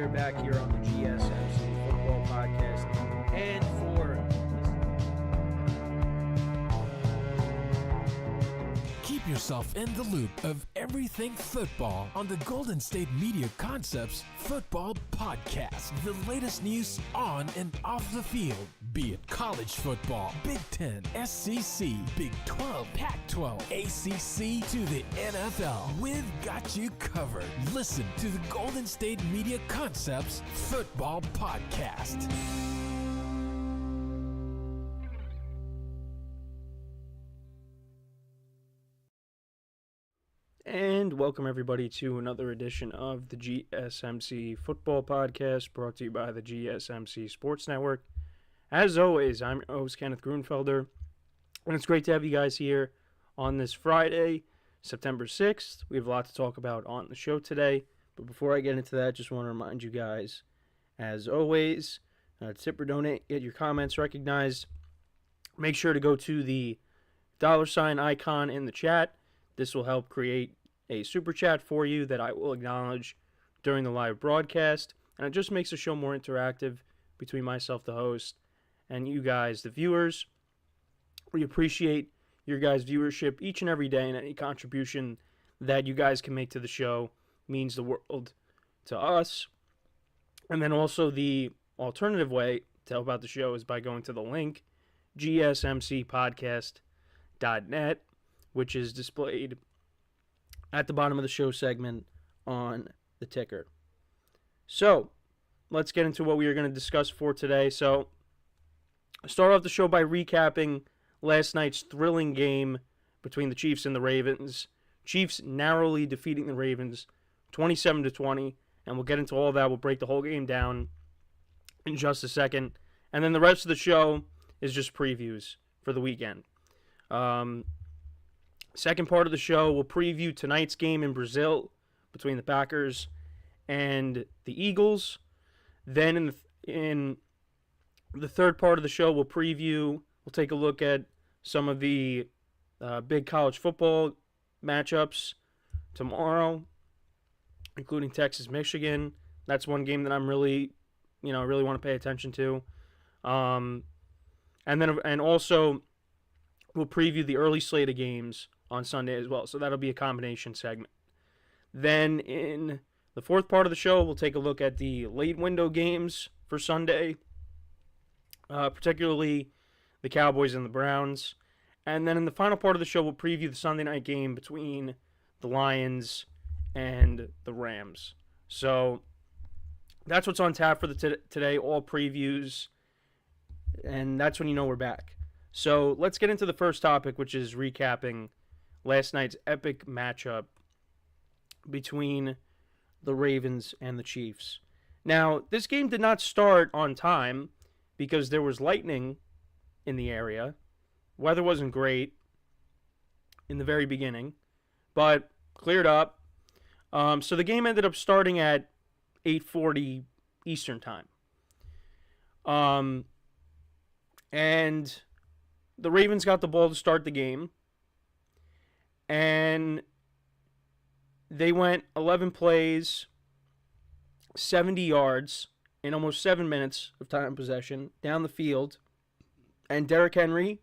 are back here on the GSMC Football Podcast, and keep yourself in the loop of everything football on the Golden State Media Concepts Football Podcast. The latest news on and off the field, be it college football, Big Ten, SEC, Big 12, Pac-12, ACC to the NFL. We've got you covered. Listen to the Golden State Media Concepts Football Podcast. And welcome everybody to another edition of the GSMC Football Podcast, brought to you by the GSMC Sports Network. As always, I'm your host, Kenneth Grunfelder, and it's great to have you guys here on this Friday, September 6th. We have a lot to talk about on the show today, but before I get into that, just want to remind you guys, as always, tip or donate, get your comments recognized. Make sure to go to the $ icon in the chat. This will help create a super chat for you that I will acknowledge during the live broadcast, and it just makes the show more interactive between myself, the host, and you guys, the viewers. We appreciate your guys' viewership each and every day, and any contribution that you guys can make to the show means the world to us. And then also the alternative way to help out the show is by going to the link, gsmcpodcast.net, which is displayed at the bottom of the show segment on the ticker. So, let's get into what we are going to discuss for today. So, I'll start off the show by recapping last night's thrilling game between the Chiefs and the Ravens. Chiefs narrowly defeating the Ravens 27-20, and we'll get into all that. We'll break the whole game down in just a second. And then the rest of the show is just previews for the weekend. Second part of the show, we'll preview tonight's game in Brazil between the Packers and the Eagles. Then in the third part of the show, we'll take a look at some of the big college football matchups tomorrow, including Texas-Michigan. That's one game that I'm really want to pay attention to. And also we'll preview the early slate of games on Sunday as well. So that'll be a combination segment. Then in the fourth part of the show, we'll take a look at the late window games for Sunday, particularly the Cowboys and the Browns. And then in the final part of the show, we'll preview the Sunday night game between the Lions and the Rams. So that's what's on tap for today, all previews. And that's when you know we're back. So let's get into the first topic, which is recapping last night's epic matchup between the Ravens and the Chiefs. Now, this game did not start on time because there was lightning in the area. Weather wasn't great in the very beginning, but cleared up. So the game ended up starting at 8:40 Eastern time. And the Ravens got the ball to start the game, and they went 11 plays, 70 yards in almost 7 minutes of time possession down the field, and Derrick Henry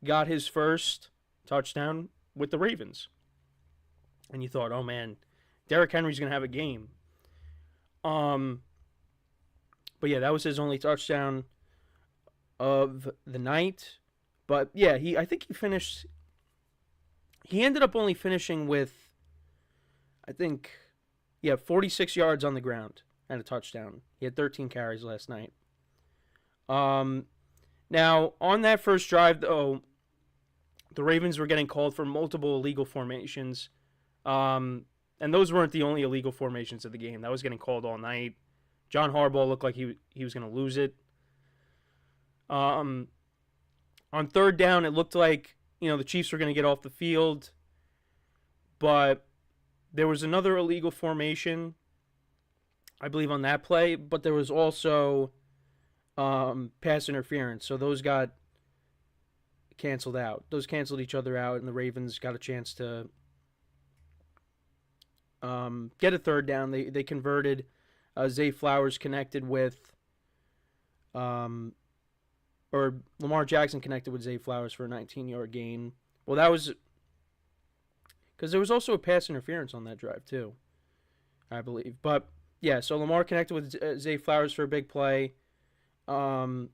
got his first touchdown with the Ravens. And you thought, oh man, Derrick Henry's going to have a game. But yeah, that was his only touchdown of the night. But yeah, I think he ended up only finishing with, 46 yards on the ground and a touchdown. He had 13 carries last night. Now, on that first drive, though, the Ravens were getting called for multiple illegal formations. And those weren't the only illegal formations of the game. That was getting called all night. John Harbaugh looked like he was going to lose it. On third down, it looked like, the Chiefs were going to get off the field. But there was another illegal formation, I believe, on that play. But there was also pass interference. So those got canceled out. Those canceled each other out, and the Ravens got a chance to get a third down. They converted, Zay Flowers connected with, or Lamar Jackson connected with Zay Flowers for a 19-yard gain. Well, that was because there was also a pass interference on that drive too, I believe. But yeah, so Lamar connected with Zay Flowers for a big play, and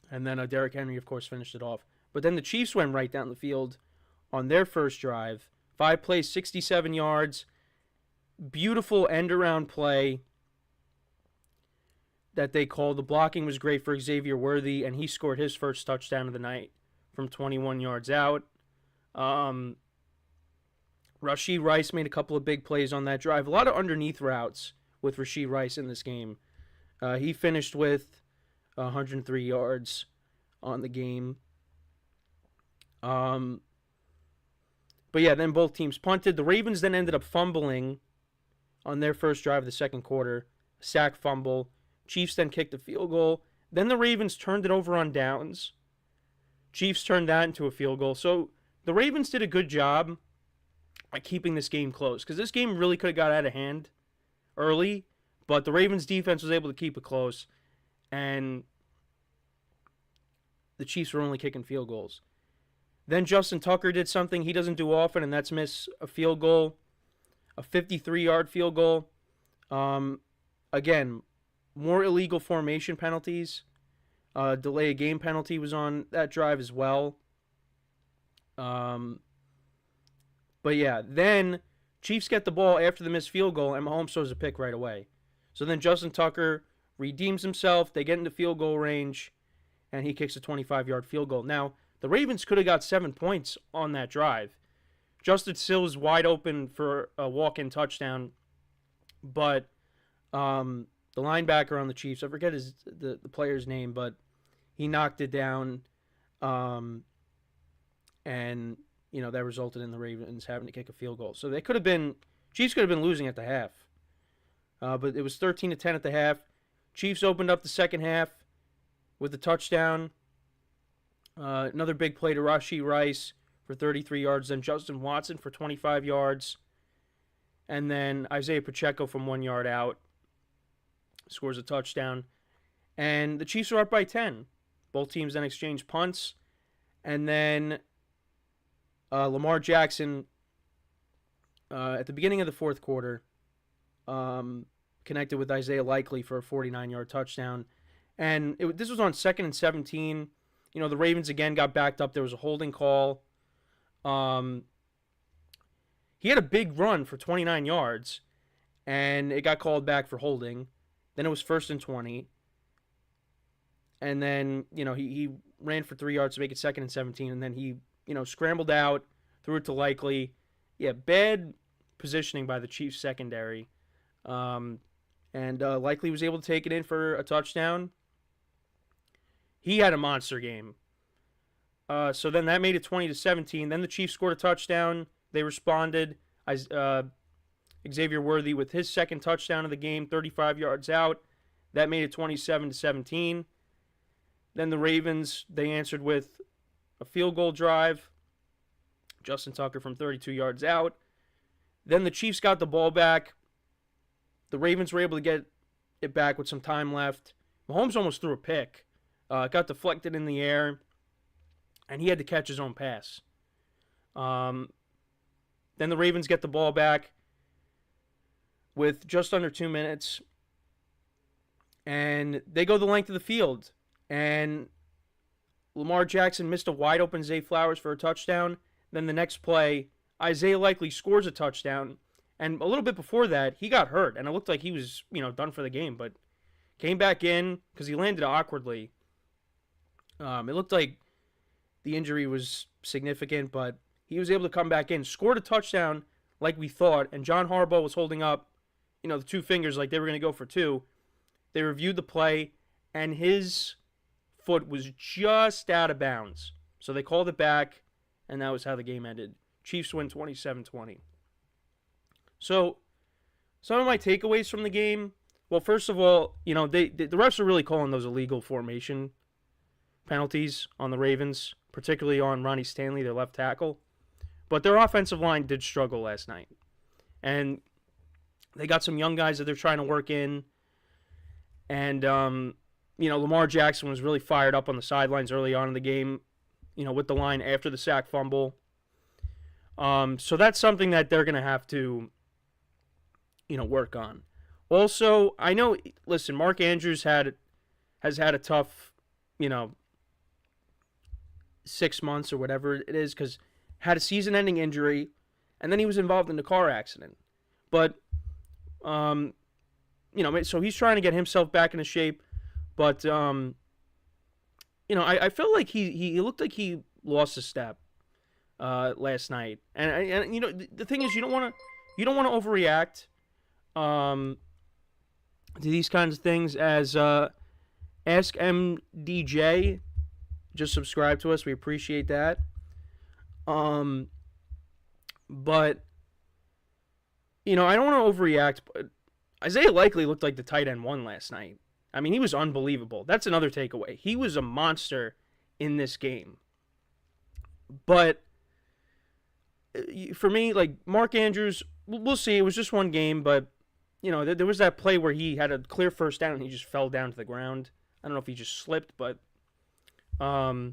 then Derrick Henry, of course, finished it off. But then the Chiefs went right down the field on their first drive. 5 plays, 67 yards. Beautiful end-around play that they called. The blocking was great for Xavier Worthy, and he scored his first touchdown of the night from 21 yards out. Rashee Rice made a couple of big plays on that drive. A lot of underneath routes with Rashee Rice in this game. He finished with 103 yards on the game. But yeah, then both teams punted. The Ravens then ended up fumbling on their first drive of the second quarter. Sack fumble. Chiefs then kicked a field goal. Then the Ravens turned it over on downs. Chiefs turned that into a field goal. So the Ravens did a good job at keeping this game close, because this game really could have got out of hand early, but the Ravens defense was able to keep it close, and the Chiefs were only kicking field goals. Then Justin Tucker did something he doesn't do often, and that's miss a field goal, a 53-yard field goal. Again, more illegal formation penalties. Delay of game penalty was on that drive as well. But yeah, then Chiefs get the ball after the missed field goal, and Mahomes throws a pick right away. So then Justin Tucker redeems himself. They get into field goal range, and he kicks a 25-yard field goal. Now, the Ravens could have got 7 points on that drive. Justice Hill was wide open for a walk-in touchdown, but the linebacker on the Chiefs, I forget the player's name, but he knocked it down, and that resulted in the Ravens having to kick a field goal. So Chiefs could have been losing at the half. But it was 13-10 at the half. Chiefs opened up the second half with a touchdown. Another big play to Rashee Rice for 33 yards. Then Justin Watson for 25 yards. And then Isaiah Pacheco from 1 yard out scores a touchdown. And the Chiefs were up by 10. Both teams then exchanged punts. And then Lamar Jackson, at the beginning of the fourth quarter, connected with Isaiah Likely for a 49-yard touchdown. And this was on 2nd and 17. The Ravens again got backed up. There was a holding call. He had a big run for 29 yards, and it got called back for holding. Then it was 1st and 20. And then, he ran for 3 yards to make it 2nd and 17, and then he scrambled out, threw it to Likely. Yeah, bad positioning by the Chiefs secondary. And Likely was able to take it in for a touchdown. He had a monster game. So then that made it 20-17. Then the Chiefs scored a touchdown. They responded. Xavier Worthy with his second touchdown of the game, 35 yards out. That made it 27-17. Then the Ravens, they answered with a field goal drive. Justin Tucker from 32 yards out. Then the Chiefs got the ball back. The Ravens were able to get it back with some time left. Mahomes almost threw a pick. It got deflected in the air, and he had to catch his own pass. Then the Ravens get the ball back with just under 2 minutes, and they go the length of the field. And Lamar Jackson missed a wide-open Zay Flowers for a touchdown. Then the next play, Isaiah Likely scores a touchdown. And a little bit before that, he got hurt, and it looked like he was, done for the game, but came back in because he landed awkwardly. It looked like the injury was significant, but he was able to come back in, scored a touchdown like we thought, and John Harbaugh was holding up, the 2 fingers like they were going to go for 2. They reviewed the play, and his foot was just out of bounds. So they called it back, and that was how the game ended. Chiefs win 27-20. So some of my takeaways from the game, well, first of all, the refs are really calling those illegal formation penalties on the Ravens, particularly on Ronnie Stanley, their left tackle. But their offensive line did struggle last night. And They got some young guys that they're trying to work in. And, Lamar Jackson was really fired up on the sidelines early on in the game, with the line after the sack fumble. So that's something that they're going to have to, work on. Also, I know, listen, Mark Andrews has had a tough, 6 months or whatever it is, because had a season-ending injury, and then he was involved in a car accident. But, so he's trying to get himself back into shape. But, I feel like he looked like he lost a step last night. And the thing is, you don't want to overreact to these kinds of things. As Ask MDJ just subscribed to us, we appreciate that. But I don't want to overreact. But Isaiah Likely looked like the tight end one last night. I mean, he was unbelievable. That's another takeaway. He was a monster in this game. But for me, like Mark Andrews, we'll see. It was just one game, but there was that play where he had a clear first down and he just fell down to the ground. I don't know if he just slipped, but Isaiah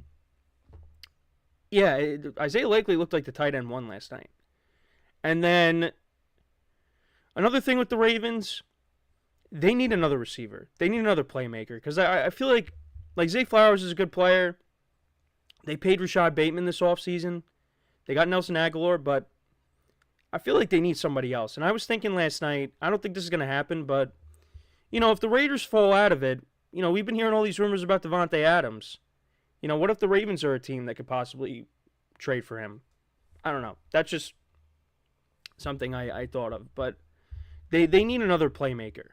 Likely looked like the tight end one last night. And then another thing with the Ravens, they need another receiver. They need another playmaker, because I feel like Zay Flowers is a good player. They paid Rashad Bateman this offseason. They got Nelson Aguilar, but I feel like they need somebody else. And I was thinking last night, I don't think this is going to happen, but, if the Raiders fall out of it, we've been hearing all these rumors about Devontae Adams. What if the Ravens are a team that could possibly trade for him? I don't know. That's just something I thought of. But they need another playmaker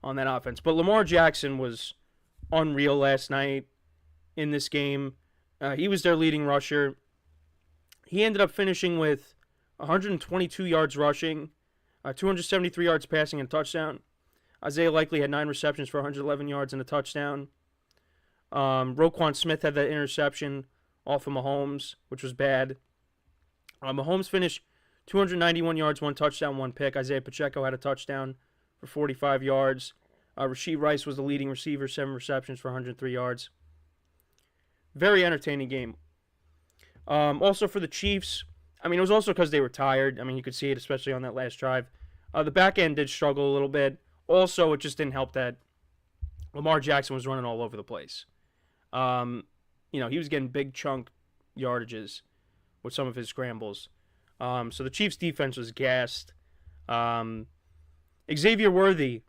on that offense. But Lamar Jackson was unreal last night in this game. He was their leading rusher. He ended up finishing with 122 yards rushing, 273 yards passing, and a touchdown. Isaiah Likely had 9 receptions for 111 yards and a touchdown. Roquan Smith had that interception off of Mahomes, which was bad. Mahomes finished 291 yards, 1 touchdown, 1 pick. Isaiah Pacheco had a touchdown for 45 yards. Rashee Rice was the leading receiver, 7 receptions for 103 yards. Very entertaining game. Also for the Chiefs, it was also because they were tired. You could see it, especially on that last drive. The back end did struggle a little bit. Also, it just didn't help that Lamar Jackson was running all over the place. He was getting big chunk yardages with some of his scrambles. So the Chiefs' defense was gassed. Xavier Worthy,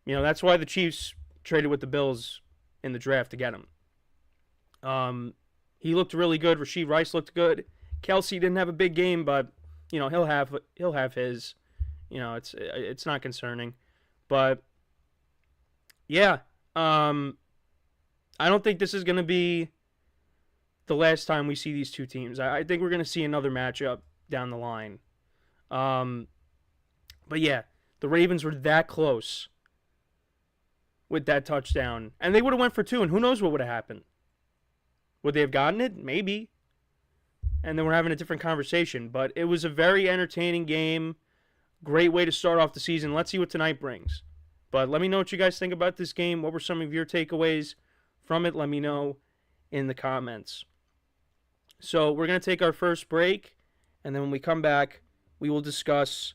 that's why the Chiefs traded with the Bills in the draft to get him. He looked really good. Rashee Rice looked good. Kelsey didn't have a big game, but he'll have his. It's not concerning, but yeah, I don't think this is going to be the last time we see these two teams. I think we're going to see another matchup down the line. But yeah, the Ravens were that close with that touchdown, and they would have went for 2, and who knows what would have happened. Would they have gotten it? Maybe. And then we're having a different conversation. But it was a very entertaining game. Great way to start off the season. Let's see what tonight brings. But let me know what you guys think about this game. What were some of your takeaways from it? Let me know in the comments. So we're going to take our first break. And then when we come back, we will discuss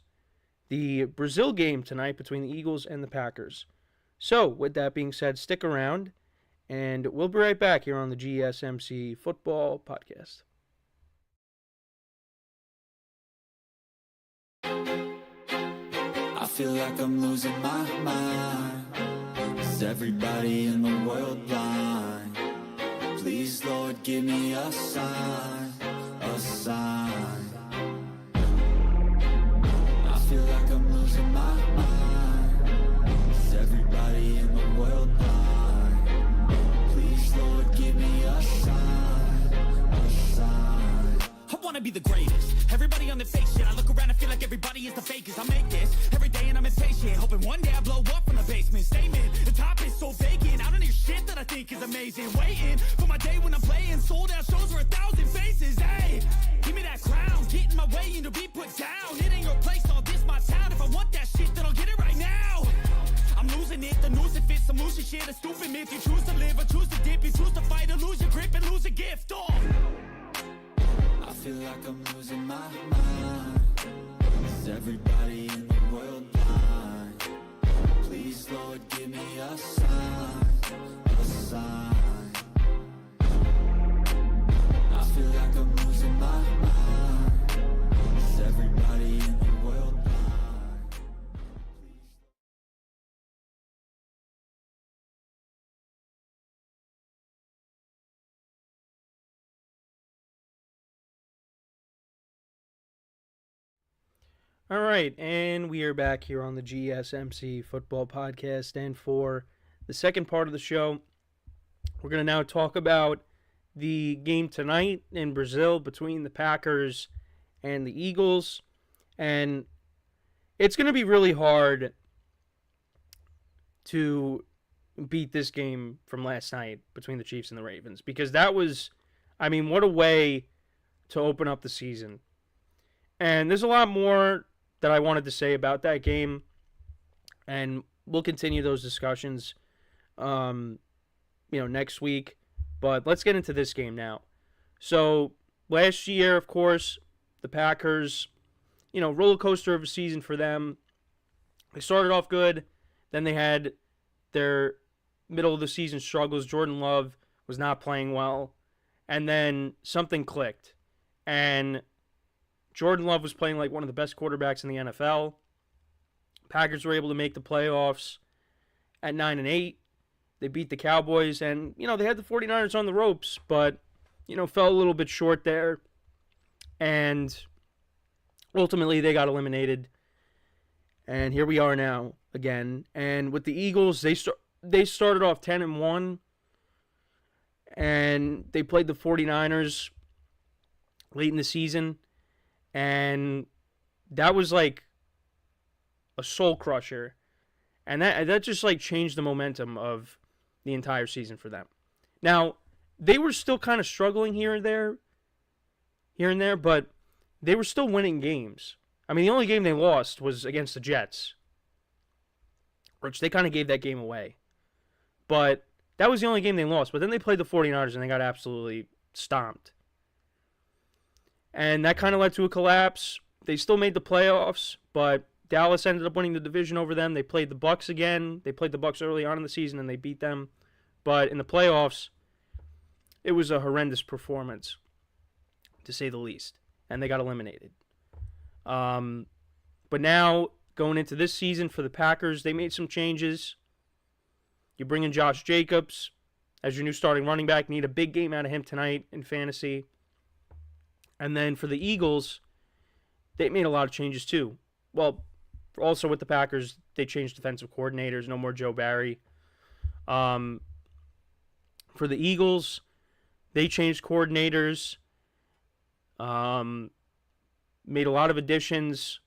the Brazil game tonight between the Eagles and the Packers. So with that being said, stick around. And we'll be right back here on the GSMC Football Podcast. I feel like I'm losing my mind. Is everybody in the world blind? Please, Lord, give me a sign, a sign. I feel like I'm losing my mind. Is everybody in the world blind? Lord, give me a sign, a sign. I wanna be the greatest. Everybody on the fake shit. I look around and feel like everybody is the fakest. I make this every day and I'm impatient, hoping one day I blow up from the basement. Statement, the top is so vacant. I don't hear shit that I think is is amazing. Waiting for my day when I'm playing. Sold out shows for 1,000 faces. Hey, give me that crown. Get in my way and to be put down. It ain't your place, all this my town. If I want that shit, then I'll get it right now. I'm losing it, the news it fits. I'm losing shit, a stupid myth. You choose to live or choose to dip. You choose to fight or lose your grip and lose a gift. Oh. I feel like I'm losing my mind. Is everybody in the world blind? Please, Lord, give me a sign, a sign. I feel like I'm losing my mind. Is everybody in the world blind? All right, and we are back here on the GSMC Football Podcast. And for the second part of the show, we're going to now talk about the game tonight in Brazil between the Packers and the Eagles. And it's going to be really hard to beat this game from last night between the Chiefs and the Ravens, because that was, I mean, what a way to open up the season. And there's a lot more that I wanted to say about that game, and we'll continue those discussions, next week. But let's get into this game now. So last year, of course, the Packers, roller coaster of a season for them. They started off good, then they had their middle of the season struggles. Jordan Love was not playing well, and then something clicked, and Jordan Love was playing like one of the best quarterbacks in the NFL. Packers were able to make the playoffs at 9-8. They beat the Cowboys, and, they had the 49ers on the ropes, but, fell a little bit short there. And ultimately, they got eliminated. And here we are now again. And with the Eagles, they started off 10-1, and they played the 49ers late in the season. And that was like a soul crusher. And that just like changed the momentum of the entire season for them. Now, they were still kind of struggling here and there, but they were still winning games. I mean, the only game they lost was against the Jets, which they kind of gave that game away. But that was the only game they lost. But then they played the 49ers and they got absolutely stomped. And that kind of led to a collapse. They still made the playoffs, but Dallas ended up winning the division over them. They played the Bucs again. They played the Bucs early on in the season, and they beat them. But in the playoffs, it was a horrendous performance, to say the least. And they got eliminated. But now, going into this season for the Packers, they made some changes. You bring in Josh Jacobs as your new starting running back. Need a big game out of him tonight in fantasy. And then for the Eagles, they made a lot of changes too. Well, also with the Packers, they changed defensive coordinators. No more Joe Barry. For the Eagles, they changed coordinators. Made a lot of additions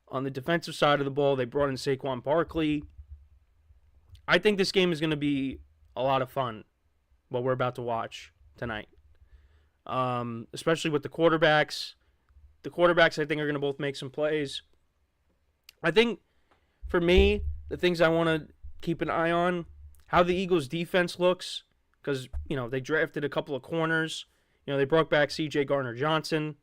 on the defensive side of the ball. They brought in Saquon Barkley. I think this game is going to be a lot of fun, what we're about to watch tonight. Especially with the quarterbacks. The quarterbacks, I think, are going to both make some plays. I think, for me, the things I want to keep an eye on, how the Eagles' defense looks, because, they drafted a couple of corners. They brought back C.J. Gardner-Johnson.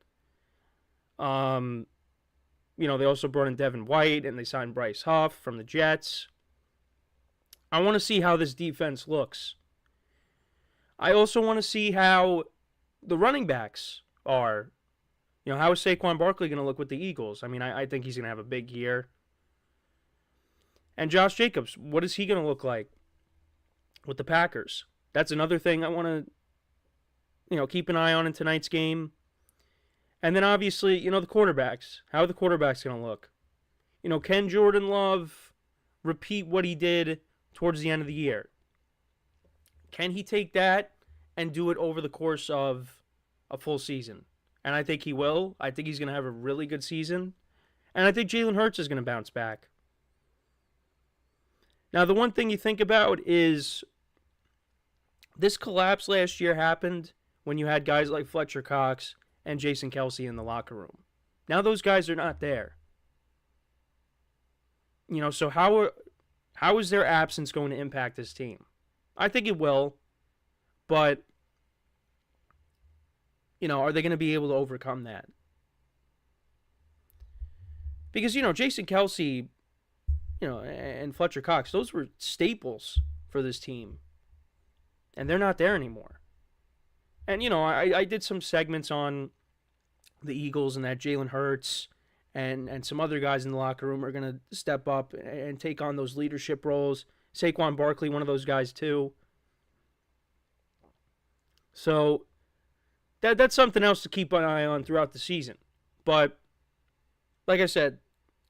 They also brought in Devin White, and they signed Bryce Huff from the Jets. I want to see how this defense looks. I also want to see how the running backs are. How is Saquon Barkley going to look with the Eagles? I mean, I think he's going to have a big year. And Josh Jacobs, what is he going to look like with the Packers? That's another thing I want to, keep an eye on in tonight's game. And then obviously, the quarterbacks. How are the quarterbacks going to look? Can Jordan Love repeat what he did towards the end of the year? Can he take that and do it over the course of a full season? And I think he will. I think he's going to have a really good season. And I think Jalen Hurts is going to bounce back. Now, the one thing you think about is This collapse last year happened when you had guys like Fletcher Cox and Jason Kelsey in the locker room. Now those guys are not there. So how is their absence going to impact this team? I think it will, but are they going to be able to overcome that? Because Jason Kelsey, and Fletcher Cox, those were staples for this team, and they're not there anymore. And I did some segments on the Eagles and that Jalen Hurts and some other guys in the locker room are going to step up and take on those leadership roles. Saquon Barkley, one of those guys too. So that's something else to keep an eye on throughout the season. But like I said,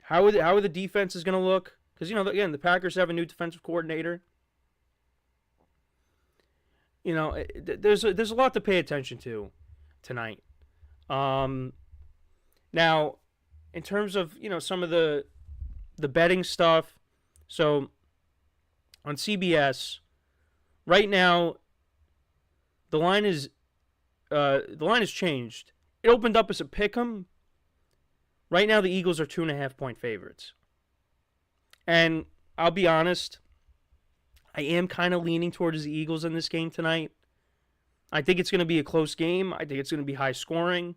how are the defenses going to look? Because again, the Packers have a new defensive coordinator. There's a lot to pay attention to tonight. Now, in terms of some of the betting stuff, so on CBS right now, the line is changed. It opened up as a pick'em. Right now, the Eagles are 2.5-point favorites, and I'll be honest, I am kind of leaning towards the Eagles in this game tonight. I think it's going to be a close game. I think it's going to be high scoring.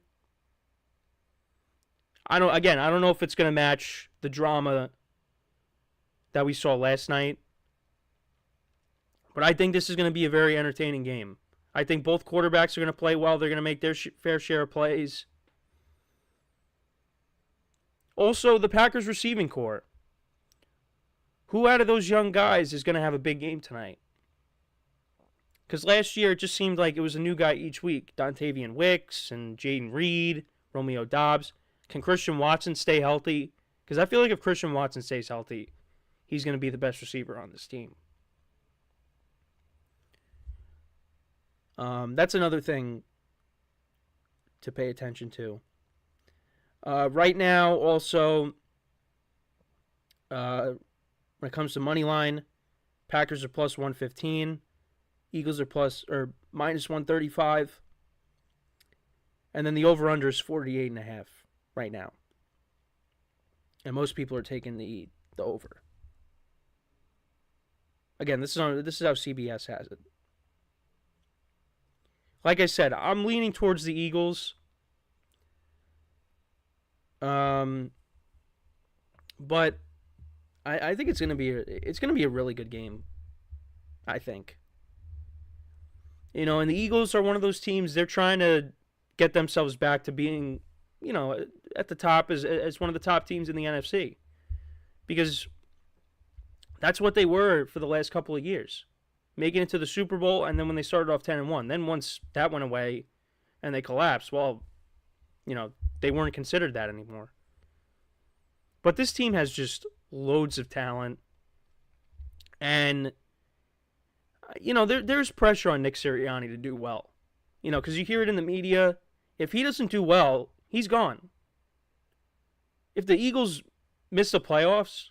I don't know if it's going to match the drama that we saw last night. But I think this is going to be a very entertaining game. I think both quarterbacks are going to play well. They're going to make their fair share of plays. Also, the Packers receiving corps. Who out of those young guys is going to have a big game tonight? Because last year, it just seemed like it was a new guy each week. Dontavian Wicks and Jaden Reed, Romeo Doubs. Can Christian Watson stay healthy? Because I feel like if Christian Watson stays healthy, he's going to be the best receiver on this team. That's another thing to pay attention to. Right now, also, when it comes to money line, Packers are plus 115, Eagles are minus 135, and then the over/under is 48.5 right now. And most people are taking the over. Again, this is how CBS has it. Like I said, I'm leaning towards the Eagles. But I think it's gonna be a really good game. I think. And the Eagles are one of those teams. They're trying to get themselves back to being, at the top as one of the top teams in the NFC, because that's what they were for the last couple of years, making it to the Super Bowl, and then when they started off 10-1, then once that went away, and they collapsed, well, they weren't considered that anymore. But this team has just loads of talent. And, there's pressure on Nick Sirianni to do well. Because you hear it in the media. If he doesn't do well, he's gone. If the Eagles miss the playoffs,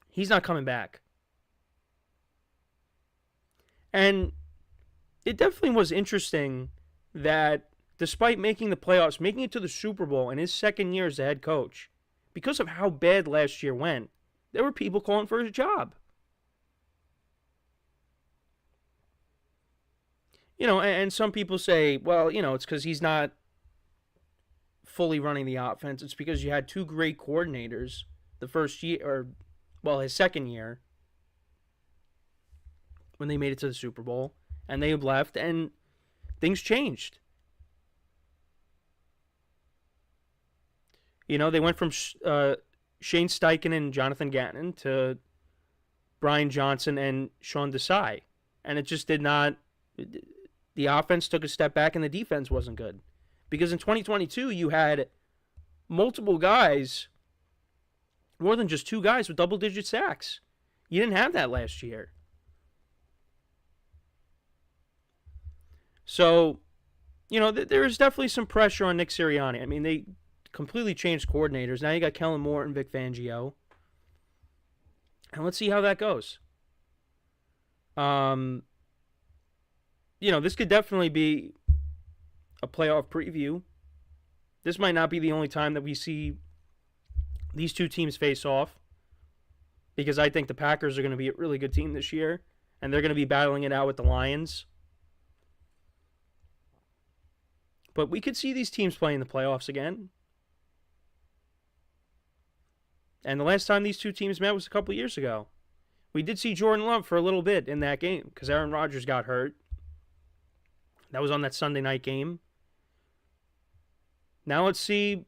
he's not coming back. And it definitely was interesting that despite making the playoffs, making it to the Super Bowl in his second year as a head coach, because of how bad last year went, there were people calling for his job. And some people say, well, it's because he's not fully running the offense. It's because you had two great coordinators the first year, his second year, when they made it to the Super Bowl, and they left, and things changed. They went from Shane Steichen and Jonathan Gannon to Brian Johnson and Sean Desai, and it just did not. The offense took a step back, and the defense wasn't good, because in 2022 you had multiple guys, more than just two guys with double-digit sacks. You didn't have that last year. So, there is definitely some pressure on Nick Sirianni. I mean, they completely changed coordinators. Now you got Kellen Moore and Vic Fangio. And let's see how that goes. this could definitely be a playoff preview. This might not be the only time that we see these two teams face off, because I think the Packers are going to be a really good team this year, and they're going to be battling it out with the Lions. But we could see these teams play in the playoffs again. And the last time these two teams met was a couple years ago. We did see Jordan Love for a little bit in that game because Aaron Rodgers got hurt. That was on that Sunday night game. Now let's see,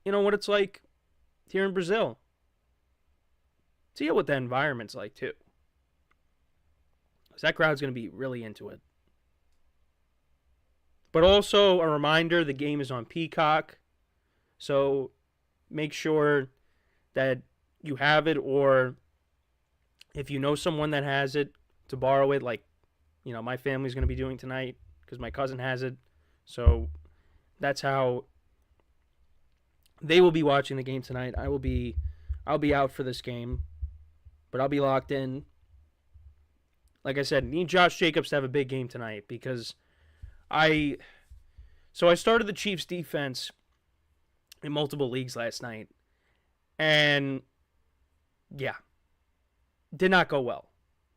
what it's like here in Brazil. See what that environment's like, too. Because that crowd's going to be really into it. But also a reminder, the game is on Peacock. So make sure that you have it, or if you know someone that has it, to borrow it, like, my family's going to be doing tonight because my cousin has it. So that's how they will be watching the game tonight. I'll be out for this game, but I'll be locked in. Like I said, need Josh Jacobs to have a big game tonight, because I started the Chiefs defense in multiple leagues last night, and yeah, did not go well.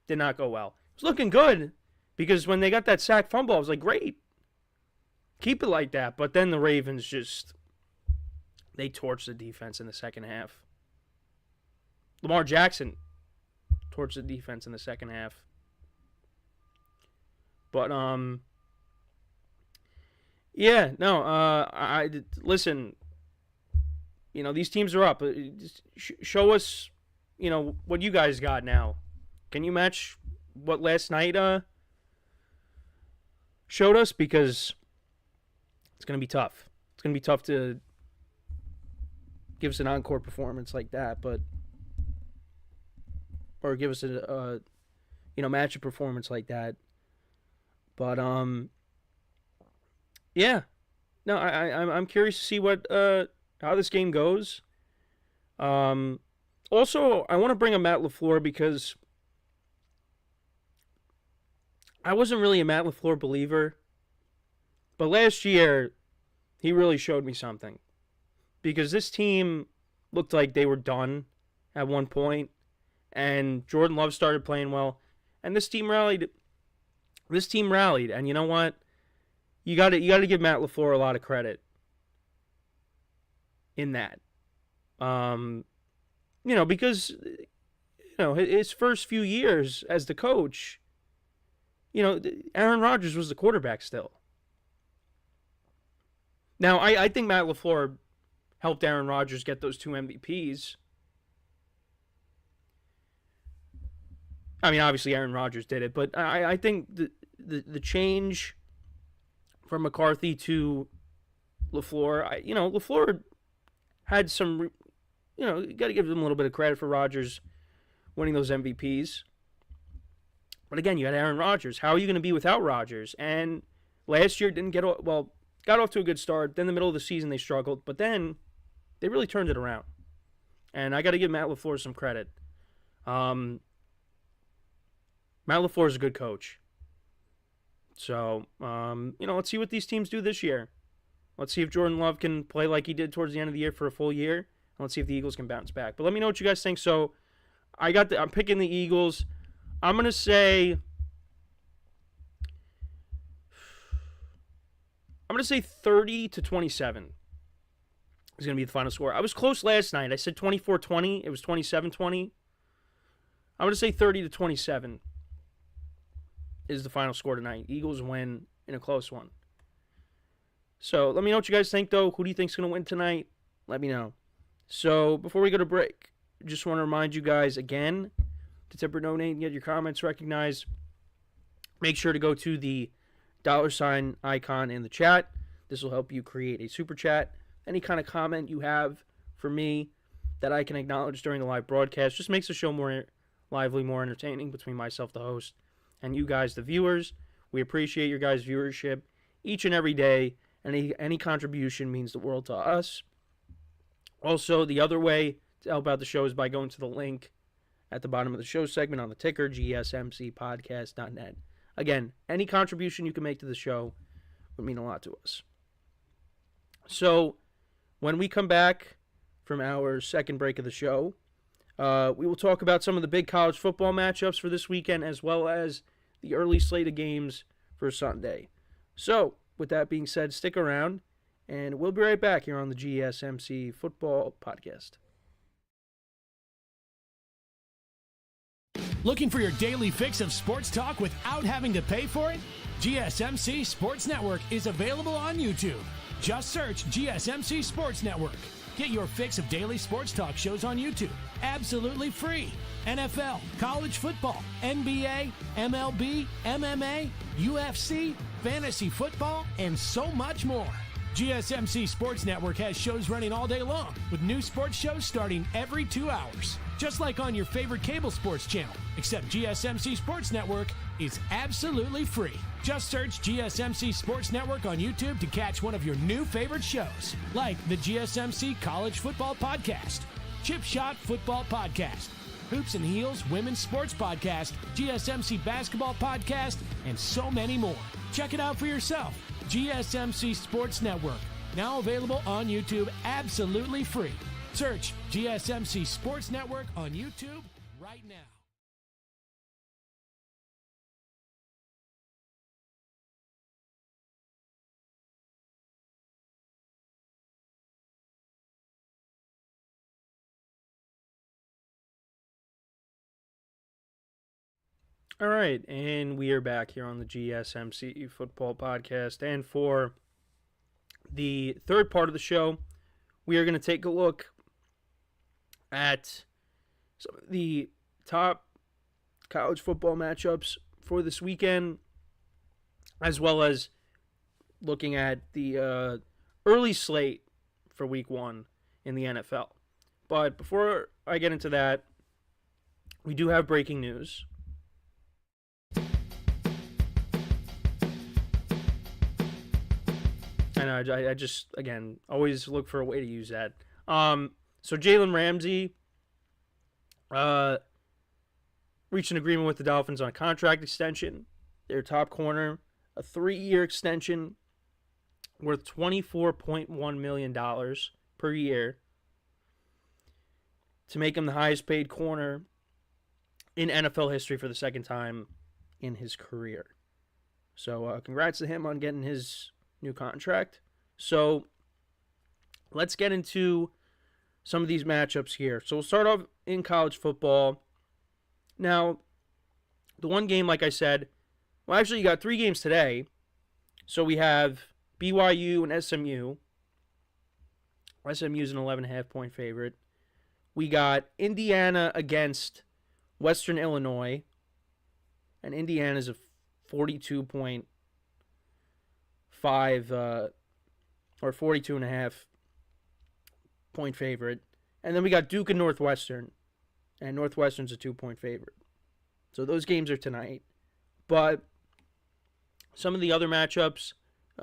It was looking good, because when they got that sack fumble, I was like, great, keep it like that. But then the Ravens they torched the defense in the second half. Lamar Jackson torched the defense in the second half. But listen, these teams are up. Show us, what you guys got now. Can you match what last night showed us? Because it's going to be tough. It's going to be tough to give us an encore performance like that, or give us a match a performance like that. But I'm curious to see how this game goes. Also, I want to bring up Matt LaFleur, because I wasn't really a Matt LaFleur believer, but last year he really showed me something, because this team looked like they were done at one point, and Jordan Love started playing well, and this team rallied. And you know what? You got to give Matt LaFleur a lot of credit in that. Because his first few years as the coach, Aaron Rodgers was the quarterback still. Now, I think Matt LaFleur helped Aaron Rodgers get those 2 MVPs. I mean, obviously Aaron Rodgers did it, but I think the change from McCarthy to LaFleur, LaFleur had some, you got to give him a little bit of credit for Rodgers winning those MVPs. But again, you had Aaron Rodgers. How are you going to be without Rodgers? And last year got off to a good start. Then the middle of the season they struggled, but then they really turned it around. And I got to give Matt LaFleur some credit. Matt LaFleur is a good coach. So, let's see what these teams do this year. Let's see if Jordan Love can play like he did towards the end of the year for a full year. And let's see if the Eagles can bounce back. But let me know what you guys think. So, I'm picking the Eagles. I'm going to say 30-27 is going to be the final score. I was close last night. I said 24-20. It was 27-20. I'm going to say 30-27 is the final score tonight. Eagles win in a close one. So let me know what you guys think, though. Who do you think is going to win tonight? Let me know. So before we go to break, just want to remind you guys again to tip or donate and get your comments recognized. Make sure to go to the $ icon in the chat. This will help you create a super chat. Any kind of comment you have for me that I can acknowledge during the live broadcast just makes the show more lively, more entertaining between myself, the host, and you guys, the viewers. We appreciate your guys' viewership each and every day. Any contribution means the world to us. Also, the other way to help out the show is by going to the link at the bottom of the show segment on the ticker, GSMCpodcast.net. Again, any contribution you can make to the show would mean a lot to us. So, when we come back from our second break of the show, we will talk about some of the big college football matchups for this weekend, as well as the early slate of games for Sunday. So, with that being said, stick around, and we'll be right back here on the GSMC Football Podcast. Looking for your daily fix of sports talk without having to pay for it? GSMC Sports Network is available on YouTube. Just search GSMC Sports Network. Get your fix of daily sports talk shows on YouTube, absolutely free. NFL, college football, NBA, MLB, MMA, UFC, fantasy football, and so much more. GSMC Sports Network has shows running all day long, with new sports shows starting every 2 hours. Just like on your favorite cable sports channel, except GSMC Sports Network is absolutely free. Just search GSMC Sports Network on YouTube to catch one of your new favorite shows, like the GSMC College Football Podcast, Chip Shot Football Podcast, Hoops and Heels Women's Sports Podcast, GSMC Basketball Podcast, and so many more. Check it out for yourself. GSMC Sports Network, now available on YouTube absolutely free. Search GSMC Sports Network on YouTube right now. All right, and we are back here on the GSMC Football Podcast. And for the third part of the show, we are going to take a look at some of the top college football matchups for this weekend, as well as looking at the early slate for week 1 in the NFL. But before I get into that, we do have breaking news. I know, I just, again, always look for a way to use that. So Jalen Ramsey reached an agreement with the Dolphins on a contract extension. Their top corner, a 3-year extension worth $24.1 million per year to make him the highest paid corner in NFL history for the second time in his career. So congrats to him on getting his new contract. So let's get into some of these matchups here. So we'll start off in college football. Now, the one game, like I said, well, actually, you got 3 games today. So we have BYU and SMU. SMU is an 11.5 point favorite. We got Indiana against Western Illinois. And Indiana is a 42.5 or 42.5 point favorite. And then we got Duke and Northwestern. And Northwestern's a 2-point favorite. So those games are tonight. But some of the other matchups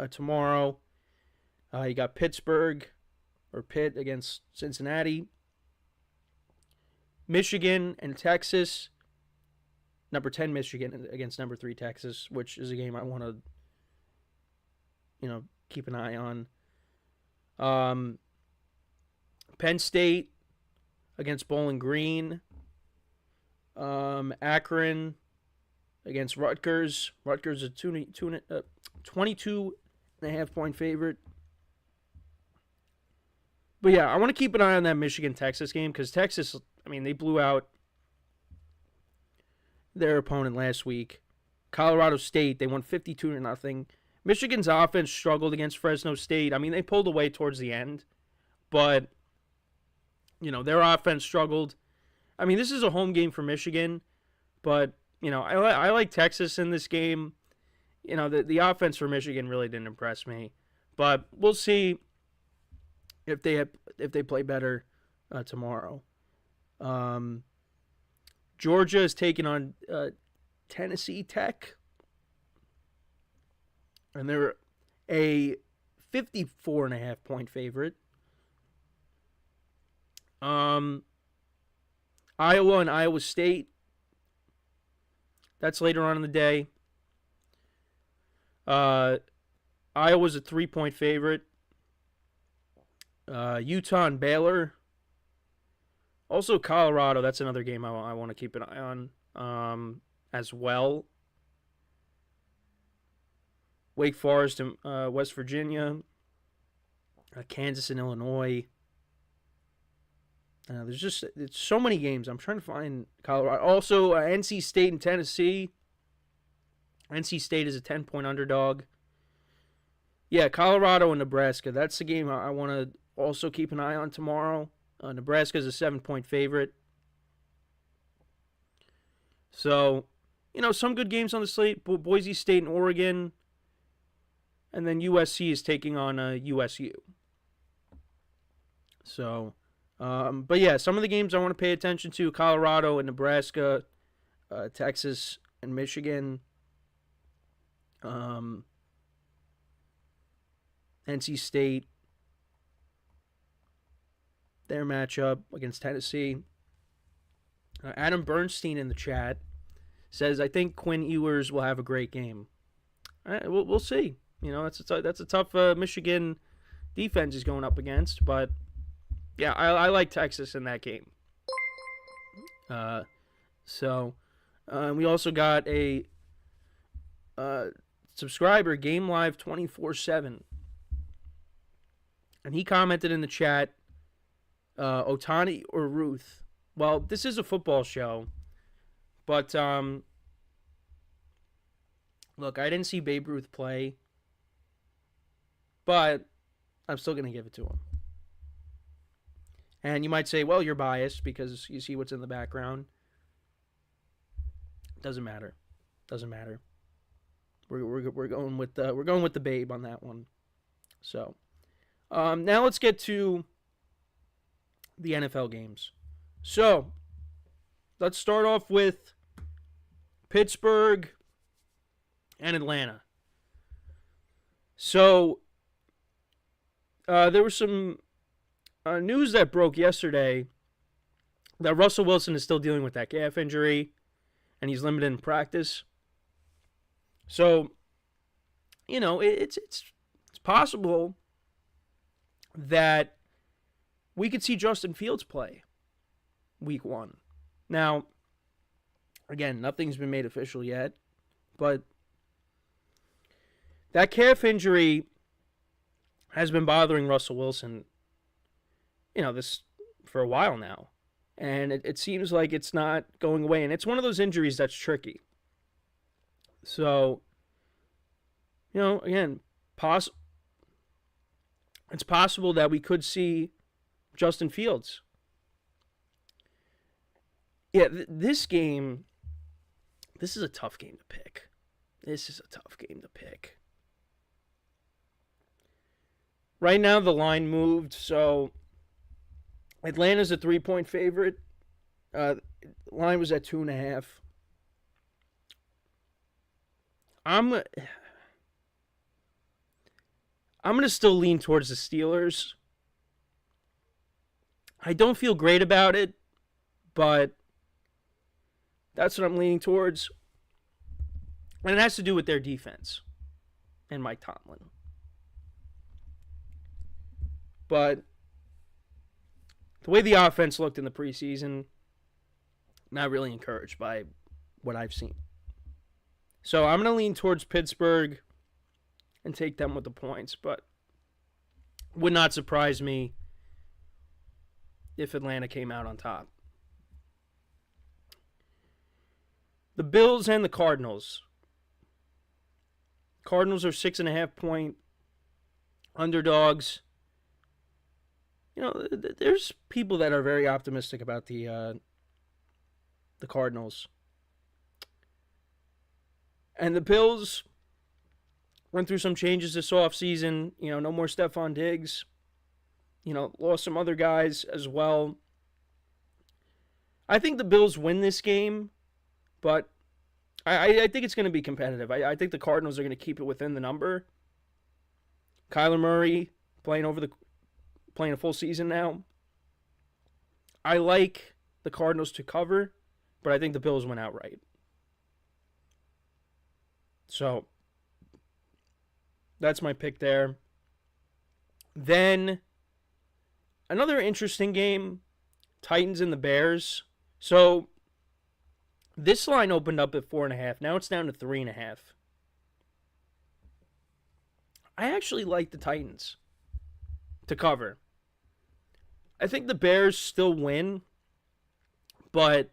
tomorrow, you got Pittsburgh or Pitt against Cincinnati. Michigan and Texas. Number 10 Michigan against number 3 Texas, which is a game I want to, keep an eye on. Penn State against Bowling Green. Akron against Rutgers. Rutgers is a 22.5 point favorite. But yeah, I want to keep an eye on that Michigan-Texas game because Texas, they blew out their opponent last week. Colorado State, they won 52-0. Michigan's offense struggled against Fresno State. They pulled away towards the end, but their offense struggled. This is a home game for Michigan, but I like Texas in this game. The offense for Michigan really didn't impress me, but we'll see if they play better tomorrow. Georgia is taking on Tennessee Tech, and they're a 54.5 point favorite. Iowa and Iowa State, that's later on in the day. Iowa's a 3-point favorite. Utah and Baylor. Also Colorado. That's another game I want to keep an eye on as well. Wake Forest and West Virginia. Kansas and Illinois. There's so many games. I'm trying to find Colorado. Also, NC State and Tennessee. NC State is a 10-point underdog. Yeah, Colorado and Nebraska. That's the game I want to also keep an eye on tomorrow. Nebraska is a 7-point favorite. So, some good games on the slate. Boise State and Oregon. And then USC is taking on USU. So, but yeah, some of the games I want to pay attention to: Colorado and Nebraska, Texas and Michigan, NC State, their matchup against Tennessee. Adam Bernstein in the chat says, "I think Quinn Ewers will have a great game." All right, we'll see. That's a tough Michigan defense he's going up against, but yeah, I like Texas in that game. We also got a subscriber, Game Live 24/7, and he commented in the chat, Otani or Ruth. Well, this is a football show, but look, I didn't see Babe Ruth play, but I'm still going to give it to him. And you might say, well, you're biased because you see what's in the background. Doesn't matter. We're going with the Babe on that one. So, now let's get to the NFL games. So, let's start off with Pittsburgh and Atlanta. So, there was some news that broke yesterday that Russell Wilson is still dealing with that calf injury, and he's limited in practice. So, it's possible that we could see Justin Fields play week 1. Now, again, nothing's been made official yet, but that calf injury has been bothering Russell Wilson, this for a while now. And it seems like it's not going away. And it's one of those injuries that's tricky. So, again, it's possible that we could see Justin Fields. Yeah, this game, this is a tough game to pick. Right now, the line moved, so Atlanta's a 3-point favorite. Line was at 2.5. I'm going to still lean towards the Steelers. I don't feel great about it, but that's what I'm leaning towards. And it has to do with their defense and Mike Tomlin. But the way the offense looked in the preseason, not really encouraged by what I've seen. So I'm going to lean towards Pittsburgh and take them with the points, but would not surprise me if Atlanta came out on top. The Bills and the Cardinals. Cardinals are 6.5-point underdogs. There's people that are very optimistic about the Cardinals. And the Bills went through some changes this offseason. No more Stephon Diggs. Lost some other guys as well. I think the Bills win this game, but I think it's going to be competitive. I think the Cardinals are going to keep it within the number. Kyler Murray playing a full season now. I like the Cardinals to cover, but I think the Bills win outright. So, That's my pick there. Then, another interesting game, Titans and the Bears. So, this line opened up at 4.5. Now it's down to 3.5. I actually like the Titans to cover. I think the Bears still win, but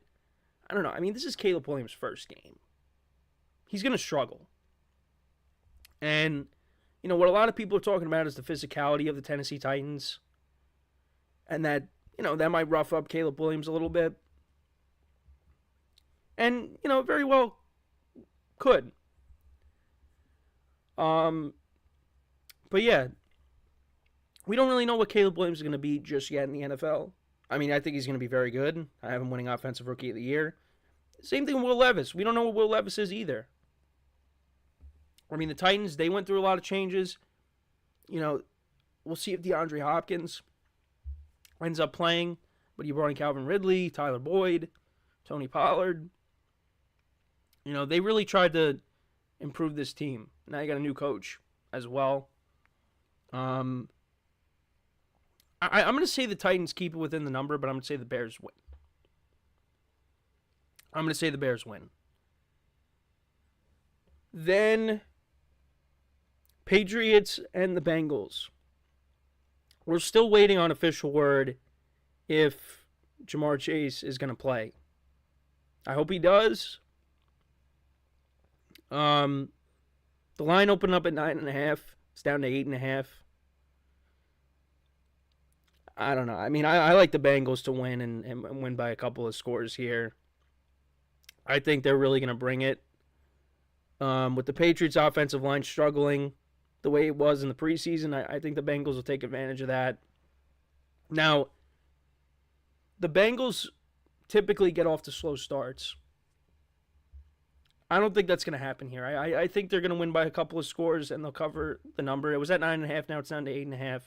I don't know. I mean, this is Caleb Williams' first game. He's going to struggle. And, you know, what a lot of people are talking about is the physicality of the Tennessee Titans. And that, you know, that might rough up Caleb Williams a little bit. And, you know, very well could. But yeah, we don't really know what Caleb Williams is going to be just yet in the NFL. I mean, I think he's going to be very good. I have him winning Offensive Rookie of the Year. Same thing with Will Levis. We don't know what Will Levis is either. I mean, the Titans, they went through a lot of changes. You know, we'll see if DeAndre Hopkins ends up playing. But you brought in Calvin Ridley, Tyler Boyd, Tony Pollard. You know, they really tried to improve this team. Now you got a new coach as well. I'm going to say the Titans keep it within the number, but I'm going to say the Bears win. Then, Patriots and the Bengals. We're still waiting on official word if Jamar Chase is going to play. I hope he does. The line opened up at 9.5. It's down to 8.5. I don't know. I mean, I like the Bengals to win and win by a couple of scores here. I think they're really going to bring it. With the Patriots' offensive line struggling the way it was in the preseason, I think the Bengals will take advantage of that. Now, the Bengals typically get off to slow starts. I don't think that's going to happen here. I think they're going to win by a couple of scores and they'll cover the number. It was at 9.5. Now it's down to 8.5.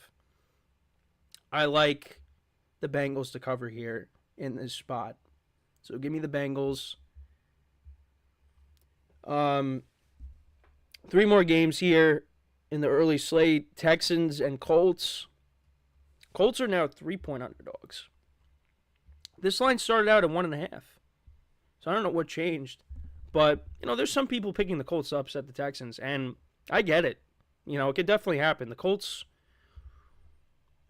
I like the Bengals to cover here in this spot. So give me the Bengals. 3 more games here in the early slate. Texans and Colts. Colts are now 3-point underdogs. This line started out at 1.5. So I don't know what changed. But, you know, there's some people picking the Colts to upset the Texans. And I get it. You know, it could definitely happen. The Colts,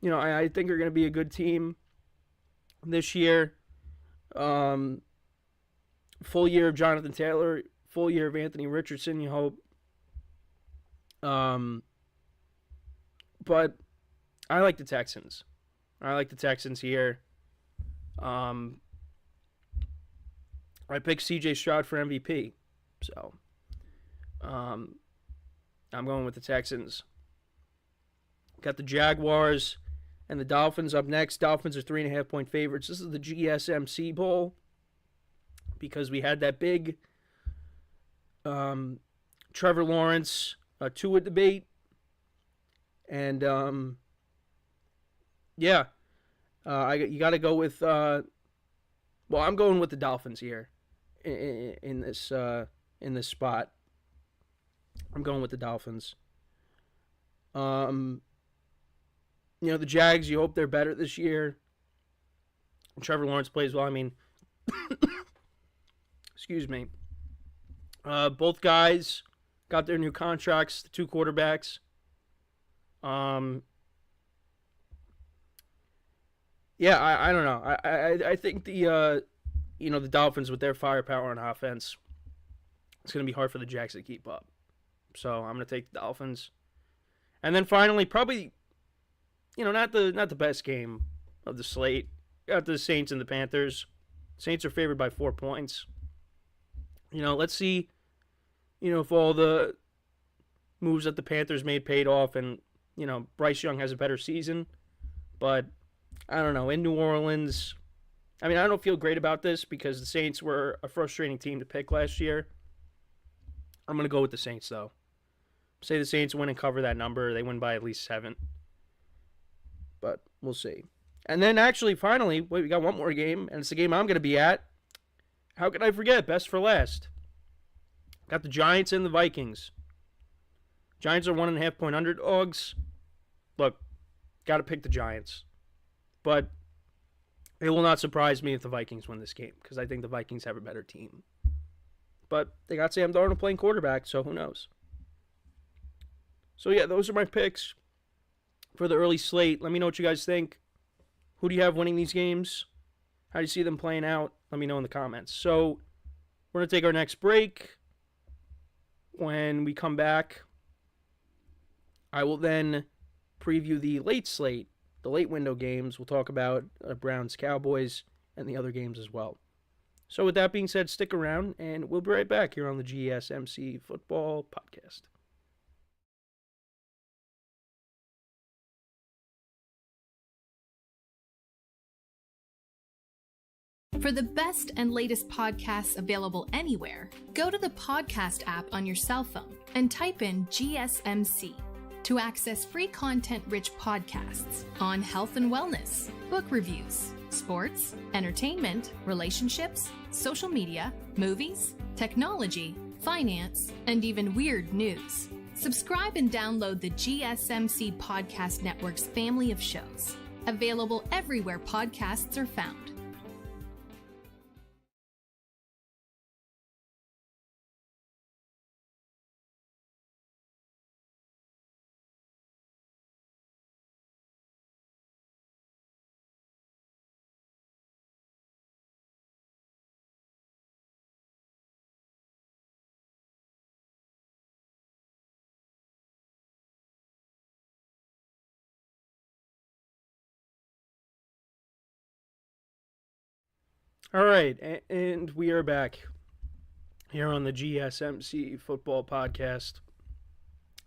you know, I think are going to be a good team this year. Full year of Jonathan Taylor. Full year of Anthony Richardson, you hope. But I like the Texans. I like the Texans here. I picked C.J. Stroud for MVP. So, I'm going with the Texans. Got the Jaguars and the Dolphins up next. Dolphins are 3.5-point favorites. This is the GSMC Bowl because we had that big Trevor Lawrence Tua debate. And, you got to go with, I'm going with the Dolphins here in this spot. I'm going with the Dolphins. You know, the Jags, you hope they're better this year. And Trevor Lawrence plays well. I mean, excuse me. Both guys got their new contracts, the 2 quarterbacks. I don't know. I think the Dolphins with their firepower on offense, it's going to be hard for the Jags to keep up. So I'm going to take the Dolphins. And then finally, probably, you know, not the best game of the slate. Got the Saints and the Panthers. Saints are favored by 4 points. You know, let's see, you know, if all the moves that the Panthers made paid off and, you know, Bryce Young has a better season. But I don't know. In New Orleans, I mean, I don't feel great about this because the Saints were a frustrating team to pick last year. I'm going to go with the Saints, though. Say the Saints win and cover that number. They win by at least 7. But we'll see. And then actually, finally, we got one more game, and it's the game I'm going to be at. How could I forget? Best for last. Got the Giants and the Vikings. Giants are 1.5-point underdogs. Look, got to pick the Giants. But it will not surprise me if the Vikings win this game, because I think the Vikings have a better team. But they got Sam Darnold playing quarterback, so who knows? So yeah, those are my picks for the early slate. Let me know what you guys think. Who do you have winning these games? How do you see them playing out? Let me know in the comments. So we're going to take our next break. When we come back, I will then preview the late slate, the late window games. We'll talk about Browns, Cowboys, and the other games as well. So with that being said, stick around, and we'll be right back here on the GSMC Football Podcast. For the best and latest podcasts available anywhere, go to the podcast app on your cell phone and type in GSMC to access free content-rich podcasts on health and wellness, book reviews, sports, entertainment, relationships, social media, movies, technology, finance, and even weird news. Subscribe and download the GSMC Podcast Network's family of shows, available everywhere podcasts are found. All right, and we are back here on the GSMC Football Podcast.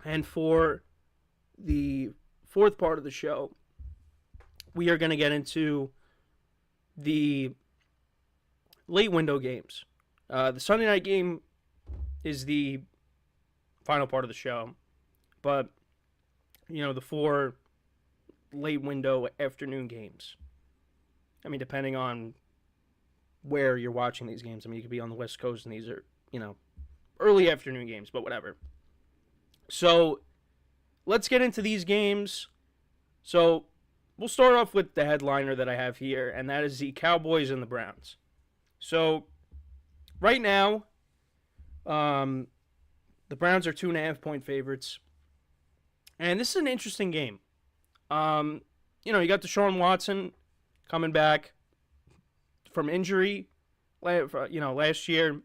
And for the fourth part of the show, we are going to get into the late window games. The Sunday night game is the final part of the show, but, the 4 late window afternoon games. I mean, depending on where you're watching these games. I mean, you could be on the West Coast and these are, early afternoon games, but whatever. So, let's get into these games. So, we'll start off with the headliner that I have here, and that is the Cowboys and the Browns. So, right now, the Browns are 2.5-point favorites. And this is an interesting game. You got Deshaun Watson coming back from injury, last year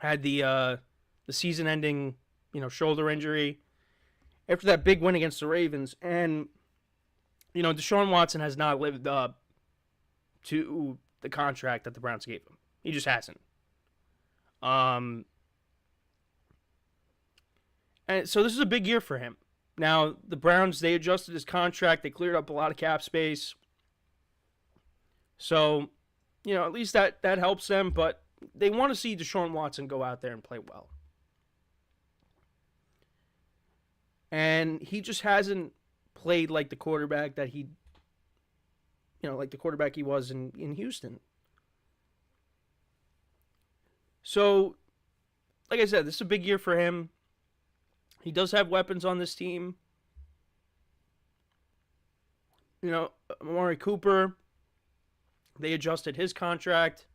had the season-ending, shoulder injury. After that big win against the Ravens, and Deshaun Watson has not lived up to the contract that the Browns gave him. He just hasn't. And so this is a big year for him. Now the Browns, they adjusted his contract. They cleared up a lot of cap space. So, at least that helps them, but they want to see Deshaun Watson go out there and play well. And he just hasn't played like the quarterback that he, like the quarterback he was in Houston. So, like I said, this is a big year for him. He does have weapons on this team. Amari Cooper, they adjusted his contract.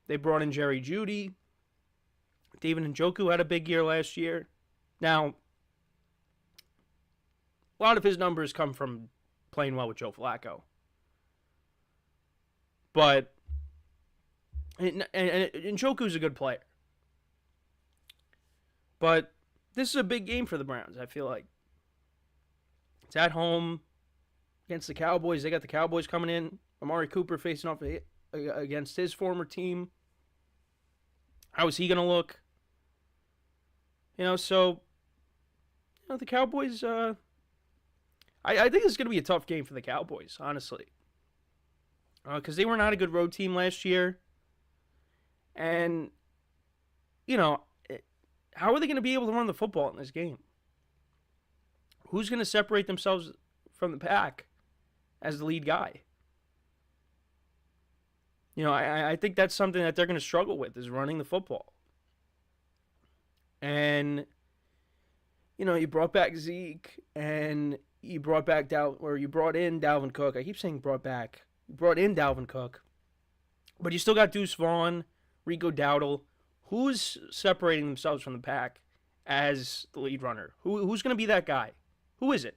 They brought in Jerry Jeudy. David Njoku had a big year last year. Now, a lot of his numbers come from playing well with Joe Flacco. But and Njoku's a good player. But this is a big game for the Browns, I feel like. It's at home against the Cowboys. They got the Cowboys coming in. Amari Cooper facing off against his former team. How is he going to look? The Cowboys, I think it's going to be a tough game for the Cowboys, honestly. Because they were not a good road team last year. And, how are they going to be able to run the football in this game? Who's going to separate themselves from the pack as the lead guy? I think that's something that they're going to struggle with, is running the football. And, you brought back Zeke, and you brought in Dalvin Cook. I keep saying brought back. You brought in Dalvin Cook. But you still got Deuce Vaughn, Rico Dowdle. Who's separating themselves from the pack as the lead runner? Who's going to be that guy? Who is it?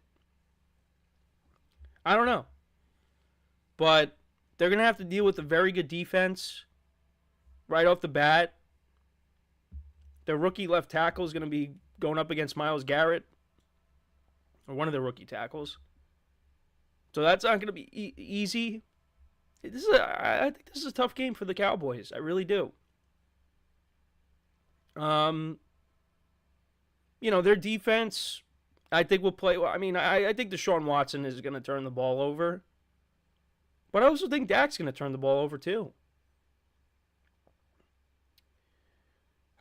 I don't know. But they're going to have to deal with a very good defense right off the bat. Their rookie left tackle is going to be going up against Myles Garrett, or one of their rookie tackles. So that's not going to be easy. I think this is a tough game for the Cowboys. I really do. Their defense, I think, will play well. I mean, I think Deshaun Watson is going to turn the ball over. But I also think Dak's going to turn the ball over, too.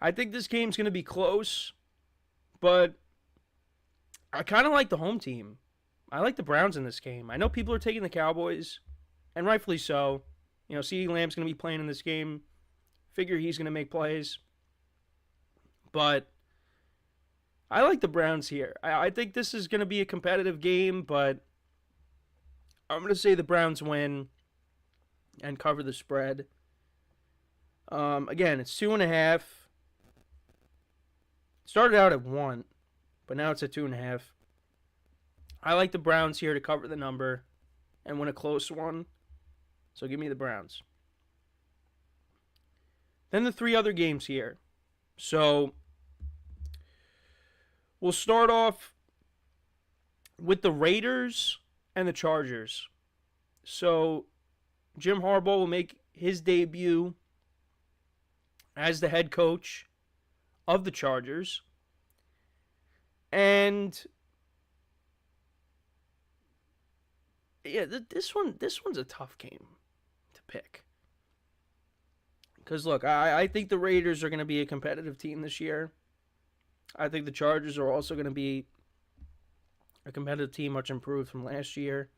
I think this game's going to be close, but I kind of like the home team. I like the Browns in this game. I know people are taking the Cowboys, and rightfully so. CeeDee Lamb's going to be playing in this game. Figure he's going to make plays. But I like the Browns here. I think this is going to be a competitive game, but I'm going to say the Browns win and cover the spread. Again, it's 2.5. Started out at 1, but now it's at 2.5. I like the Browns here to cover the number and win a close one. So give me the Browns. Then the 3 other games here. So we'll start off with the Raiders and the Chargers. So Jim Harbaugh will make his debut as the head coach of the Chargers. And yeah, this one's a tough game to pick. Because look, I think the Raiders are going to be a competitive team this year. I think the Chargers are also going to be a competitive team, much improved from last year.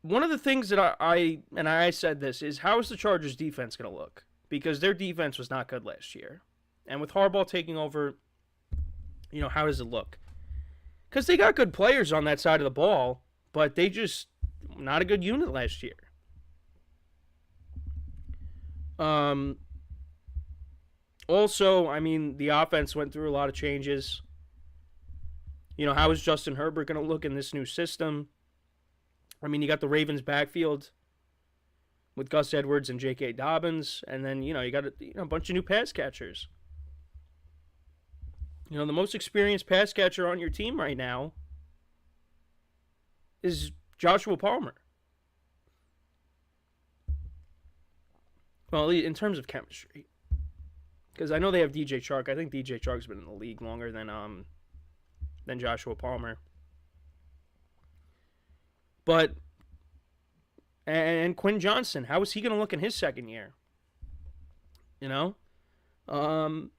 One of the things that I said this is, how is the Chargers defense going to look? Because their defense was not good last year. And with Harbaugh taking over, how does it look? Because they got good players on that side of the ball, but they just not a good unit last year. Also, I mean, the offense went through a lot of changes. How is Justin Herbert going to look in this new system? I mean, you got the Ravens backfield with Gus Edwards and J.K. Dobbins, and then, you got a bunch of new pass catchers. The most experienced pass catcher on your team right now is Joshua Palmer. Well, in terms of chemistry. Because I know they have DJ Chark. I think DJ Chark's been in the league longer than Joshua Palmer. But, and Quinn Johnson, how is he going to look in his second year? It's going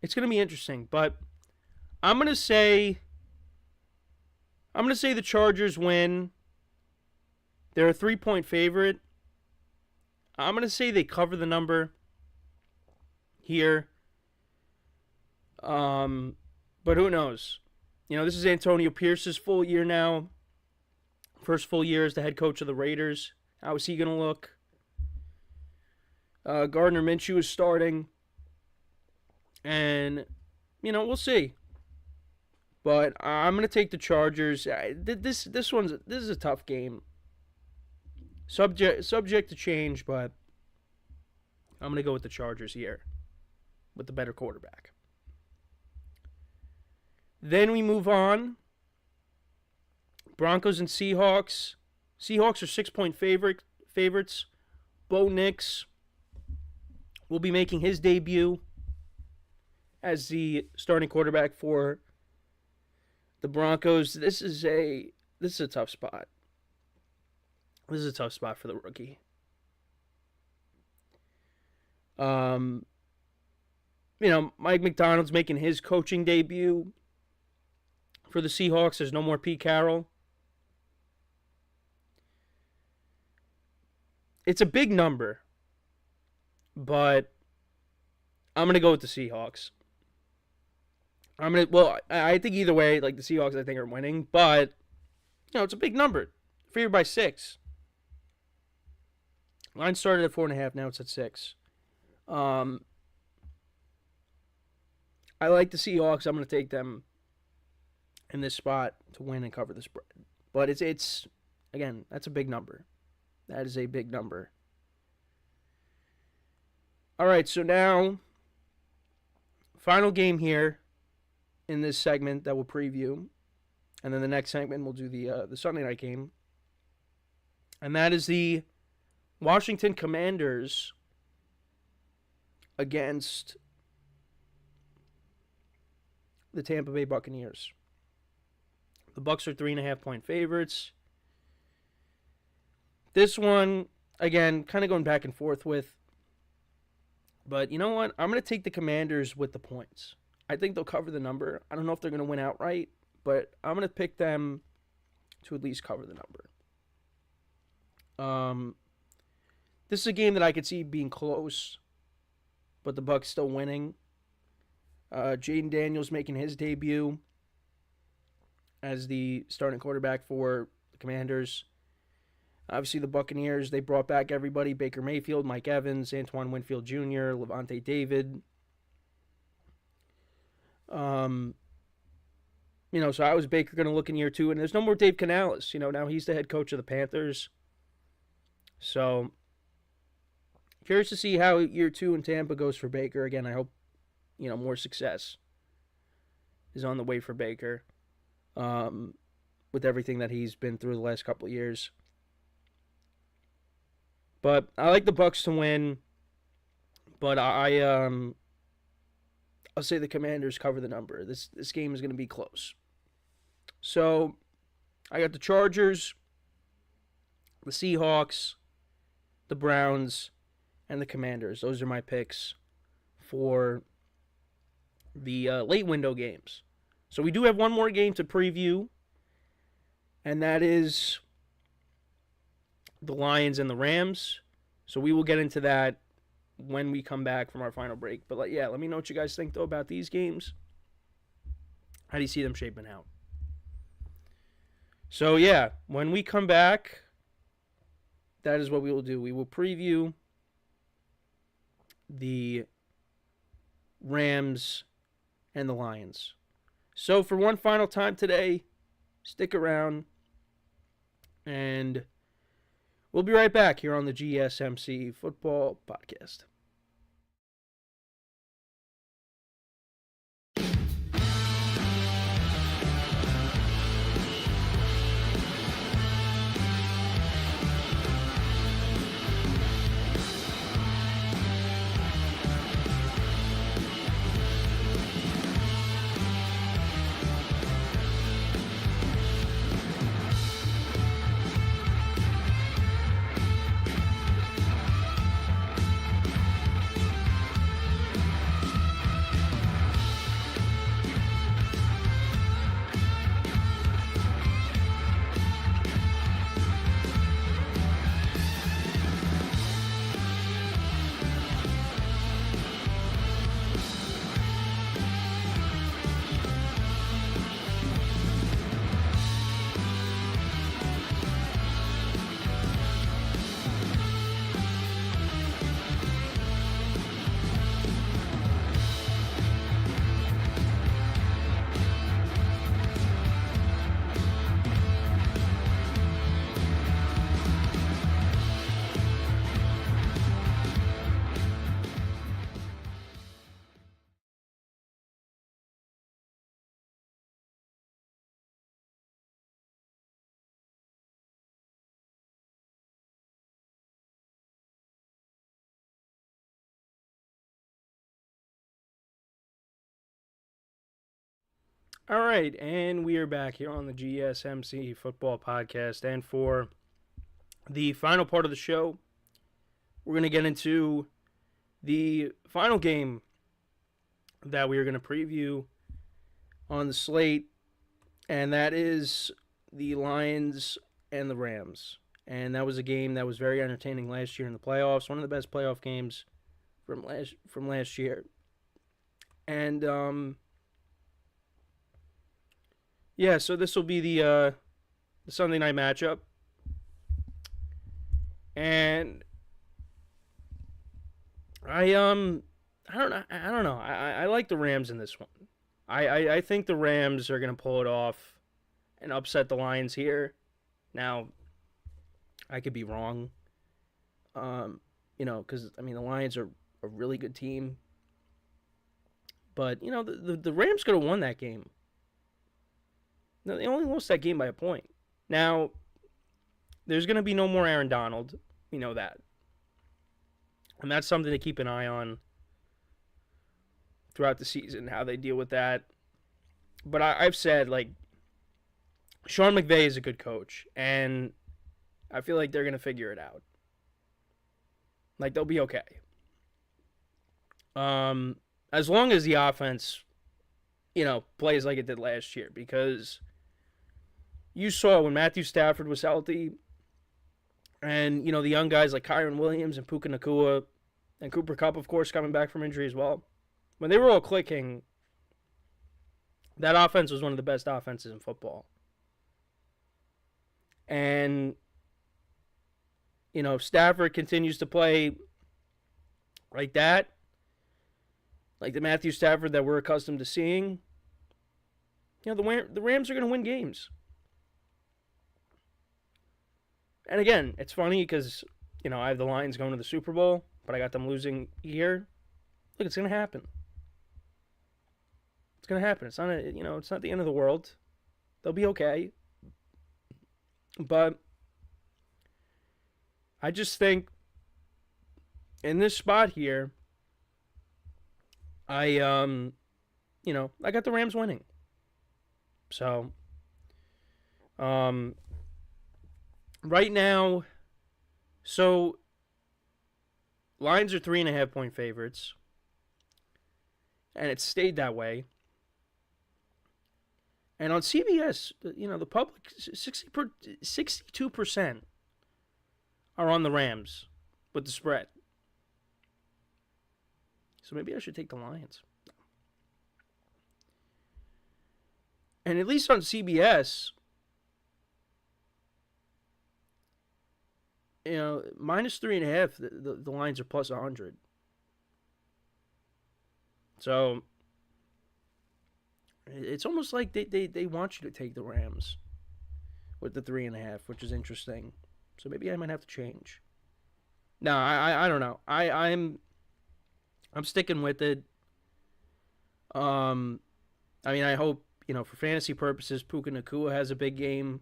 to be interesting. But I'm going to say the Chargers win. They're a 3-point favorite. I'm going to say they cover the number here. But who knows? This is Antonio Pierce's full year now. First full year as the head coach of the Raiders. How is he going to look? Gardner Minshew is starting. And, we'll see. But I'm going to take the Chargers. This is a tough game. Subject to change, but I'm going to go with the Chargers here with the better quarterback. Then we move on. Broncos and Seahawks. Seahawks are 6-point favorites. Bo Nix will be making his debut as the starting quarterback for the Broncos. This is a tough spot. This is a tough spot for the rookie. Mike McDonald's making his coaching debut for the Seahawks. There's no more Pete Carroll. It's a big number, but I'm going to go with the Seahawks. I think either way, like the Seahawks, I think are winning, but it's a big number. Favored by 6. Line started at 4.5. Now it's at 6. I like the Seahawks. I'm going to take them in this spot to win and cover the spread. But it's again, that's a big number. That is a big number. All right, so now final game here in this segment that we'll preview, and then the next segment we'll do the Sunday night game, and that is the Washington Commanders against the Tampa Bay Buccaneers. The Bucs are 3.5-point favorites. This one, again, kind of going back and forth with. But you know what? I'm going to take the Commanders with the points. I think they'll cover the number. I don't know if they're going to win outright, but I'm going to pick them to at least cover the number. This is a game that I could see being close, but the Bucs still winning. Jaden Daniels making his debut as the starting quarterback for the Commanders. Obviously, the Buccaneers, they brought back everybody. Baker Mayfield, Mike Evans, Antoine Winfield Jr., Levante David. So how is Baker going to look in year 2? And there's no more Dave Canales. Now he's the head coach of the Panthers. So, curious to see how year 2 in Tampa goes for Baker. Again, I hope, more success is on the way for Baker with everything that he's been through the last couple of years. But I like the Bucs to win, but I'll say the Commanders cover the number. This game is going to be close. So I got the Chargers, the Seahawks, the Browns, and the Commanders. Those are my picks for the late window games. So we do have one more game to preview, and that is the Lions and the Rams. So we will get into that when we come back from our final break. But let me know what you guys think, though, about these games. How do you see them shaping out? So, when we come back, that is what we will do. We will preview the Rams and the Lions. So, for one final time today, stick around, and we'll be right back here on the GSMC Football Podcast. All right, and we are back here on the GSMC Football Podcast. And for the final part of the show, we're going to get into the final game that we are going to preview on the slate, and that is the Lions and the Rams. And that was a game that was very entertaining last year in the playoffs, one of the best playoff games from last year. And, yeah, so this will be the Sunday night matchup. And I don't know. I like the Rams in this one. I think the Rams are going to pull it off and upset the Lions here. Now, I could be wrong. Because, the Lions are a really good team. But, the Rams could have won that game. No, they only lost that game by a point. Now, there's going to be no more Aaron Donald. We know that. And that's something to keep an eye on throughout the season, how they deal with that. But I've said, Sean McVay is a good coach, and I feel like they're going to figure it out. They'll be okay. As long as the offense, plays like it did last year. Because you saw when Matthew Stafford was healthy, and, the young guys like Kyron Williams and Puka Nacua, and Cooper Kupp, of course, coming back from injury as well. When they were all clicking, that offense was one of the best offenses in football. And, if Stafford continues to play like that, like the Matthew Stafford that we're accustomed to seeing, the Rams are going to win games. And again, it's funny because, I have the Lions going to the Super Bowl, but I got them losing here. Look, it's going to happen. It's going to happen. It's not it's not the end of the world. They'll be okay. But I just think in this spot here, I got the Rams winning. So, right now, Lions are 3.5-point favorites, and it stayed that way. And on CBS, the public, 62% are on the Rams with the spread. So maybe I should take the Lions. And at least on CBS, minus 3.5, the Lions are plus 100. So it's almost like they want you to take the Rams with the 3.5, which is interesting. So maybe I might have to change. No, I don't know. I'm sticking with it. I hope, for fantasy purposes, Puka Nacua has a big game.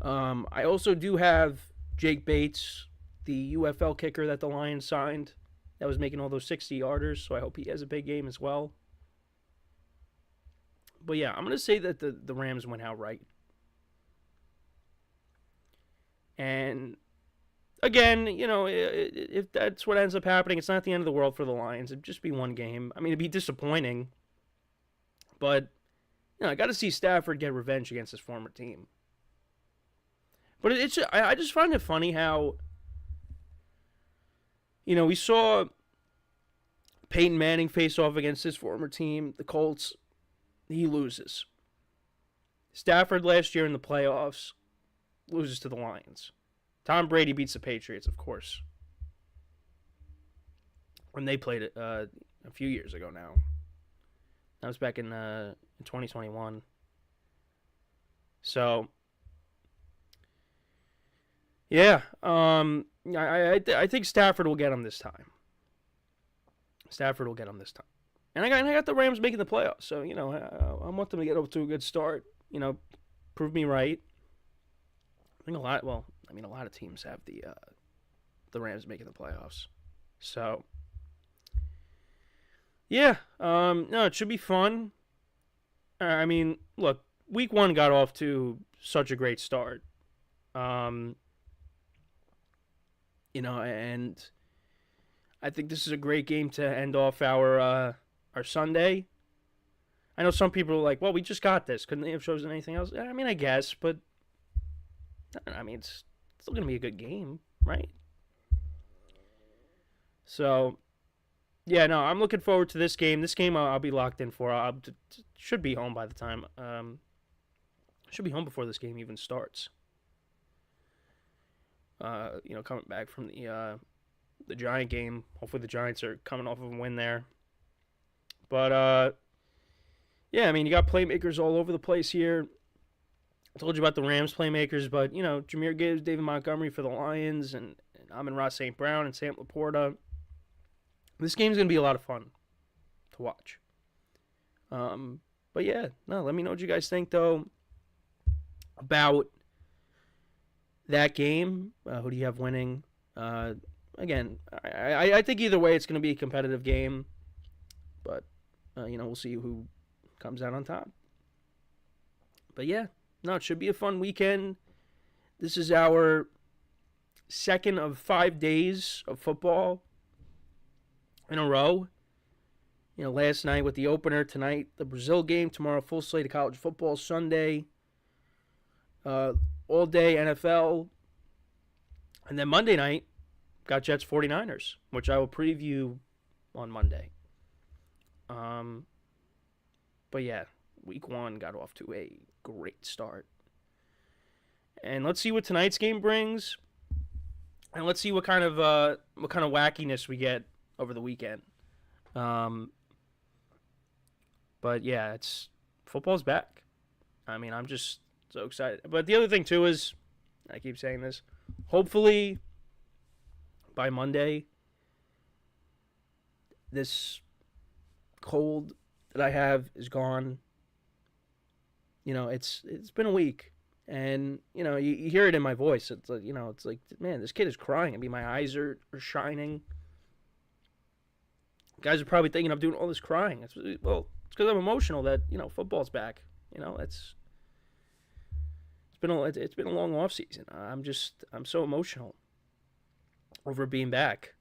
I also do have Jake Bates, the UFL kicker that the Lions signed, that was making all those 60-yarders, so I hope he has a big game as well. But yeah, I'm going to say that the Rams went outright. And again, if that's what ends up happening, it's not the end of the world for the Lions. It'd just be one game. It'd be disappointing. But, I got to see Stafford get revenge against his former team. But I just find it funny how, we saw Peyton Manning face off against his former team, the Colts. He loses. Stafford last year in the playoffs loses to the Lions. Tom Brady beats the Patriots, of course, when they played it a few years ago now. That was back in 2021. So, yeah, I think Stafford will get him this time. And I got the Rams making the playoffs, so, I want them to get up to a good start, prove me right. I think a lot of teams have the Rams making the playoffs. So, yeah, no, it should be fun. Look, week 1 got off to such a great start. And I think this is a great game to end off our Sunday. I know some people are like, well, we just got this. Couldn't they have chosen anything else? I guess, but it's still going to be a good game, right? So, yeah, no, I'm looking forward to this game. This game I'll be locked in for. Should be home by the time. Should be home before this game even starts. Coming back from the Giant game. Hopefully the Giants are coming off of a win there. But yeah, I mean, you got playmakers all over the place here. I told you about the Rams playmakers, but Jahmyr Gibbs, David Montgomery for the Lions, and Amon-Ra St. Brown and Sam Laporta. This game's going to be a lot of fun to watch. But yeah, no, let me know what you guys think, though, about that game. Who do you have winning? Again, I think either way it's going to be a competitive game. But, we'll see who comes out on top. But yeah, no, it should be a fun weekend. This is our second of 5 days of football in a row. Last night with the opener, tonight the Brazil game, tomorrow full slate of college football, Sunday all day NFL, and then Monday night got Jets 49ers, which I will preview on Monday. But yeah, week 1 got off to a great start. And let's see what tonight's game brings. And let's see what kind of wackiness we get over the weekend. But yeah, football's back. I mean, I'm just so excited. But the other thing too is, I keep saying this, hopefully by Monday, this cold that I have is gone. It's been a week. And, you hear it in my voice. It's like, it's like, man, this kid is crying. I mean, my eyes are shining. Guys are probably thinking I'm doing all this crying. It's because I'm emotional that, football's back. It's been a long off season. I'm so emotional over being back.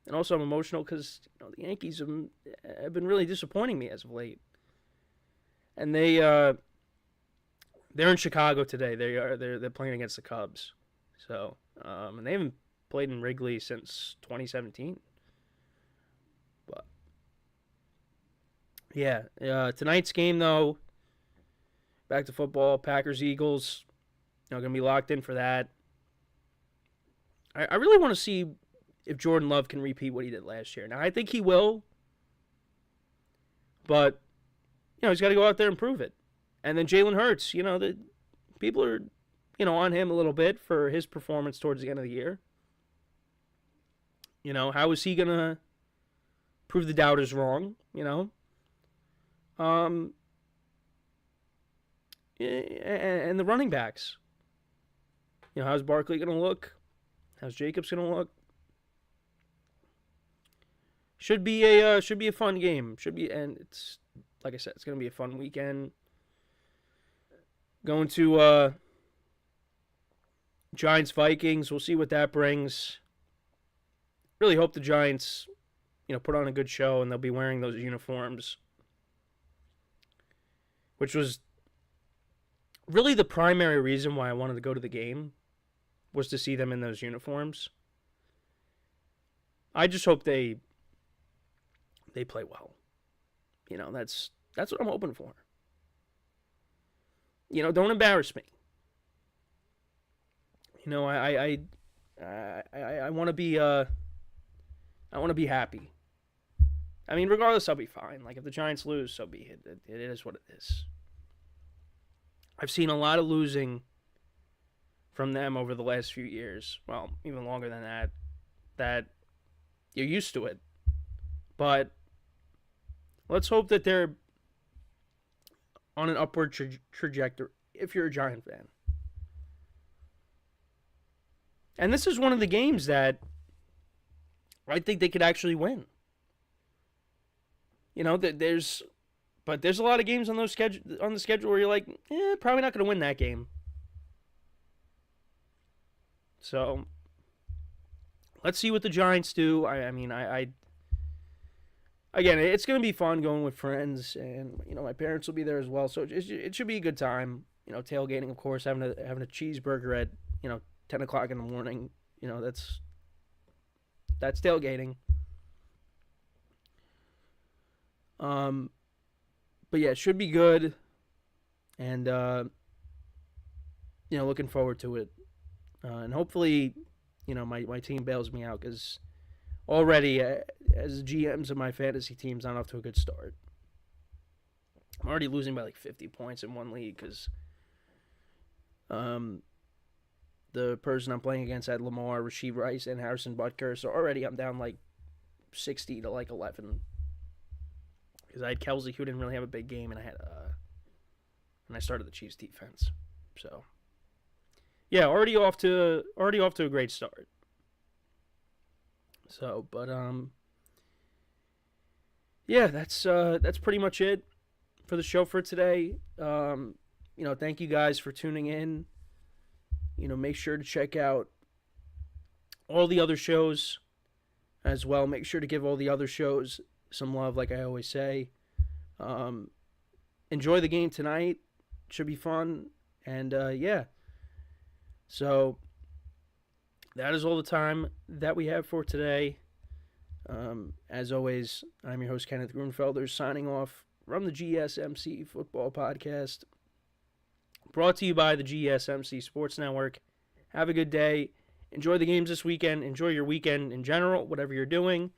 And also I'm emotional because, the Yankees have been really disappointing me as of late. And they're in Chicago today. They're playing against the Cubs. So, and they haven't played in Wrigley since 2017. But yeah, tonight's game though, back to football, Packers Eagles. Gonna be locked in for that. I really want to see if Jordan Love can repeat what he did last year. Now I think he will, but he's got to go out there and prove it. And then Jalen Hurts, the people are, on him a little bit for his performance towards the end of the year. How is he going to prove the doubters wrong, And the running backs. How's Barkley going to look? How's Jacobs going to look? Should be a fun game. And it's, like I said, it's going to be a fun weekend. Going to Giants-Vikings. We'll see what that brings. Really hope the Giants, put on a good show and they'll be wearing those uniforms. Which was really the primary reason why I wanted to go to the game, was to see them in those uniforms. I just hope they play well. That's what I'm hoping for. Don't embarrass me. I want to be happy. I mean, regardless, I'll be fine. Like, if the Giants lose, so be it. It is what it is. I've seen a lot of losing from them over the last few years. Well, even longer than that you're used to it. But let's hope that they're on an upward trajectory if you're a Giant fan. And this is one of the games that I think they could actually win. There's a lot of games on the schedule where you're like, probably not going to win that game. So let's see what the Giants do. Again, it's going to be fun going with friends, and my parents will be there as well. So it should be a good time. Tailgating, of course, having a cheeseburger at 10 o'clock in the morning. That's tailgating. But yeah, it should be good. And, looking forward to it. And hopefully, my team bails me out because already, as GMs of my fantasy teams, I'm off to a good start. I'm already losing by like 50 points in one league because the person I'm playing against had Lamar, Rasheed Rice, and Harrison Butker. So already I'm down like 60 to like 11 because I had Kelsey, who didn't really have a big game, and I started the Chiefs defense. So yeah, already off to a great start. So, but yeah, that's pretty much it for the show for today. Thank you guys for tuning in. Make sure to check out all the other shows as well. Make sure to give all the other shows some love, like I always say. Enjoy the game tonight. Should be fun. And, yeah. So, that is all the time that we have for today. As always, I'm your host, Kenneth Grunfelder, signing off from the GSMC Football Podcast. Brought to you by the GSMC Sports Network. Have a good day. Enjoy the games this weekend. Enjoy your weekend in general, whatever you're doing.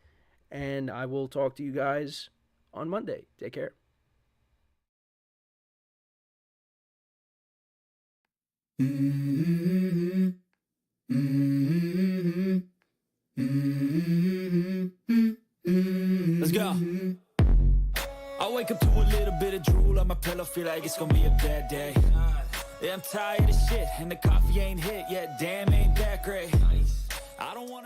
And I will talk to you guys on Monday. Take care. Let's go. I wake up to a little bit of drool on my pillow, feel like it's gonna be a bad day. Yeah, I'm tired of shit, and the coffee ain't hit yet, damn, ain't that great. I don't wanna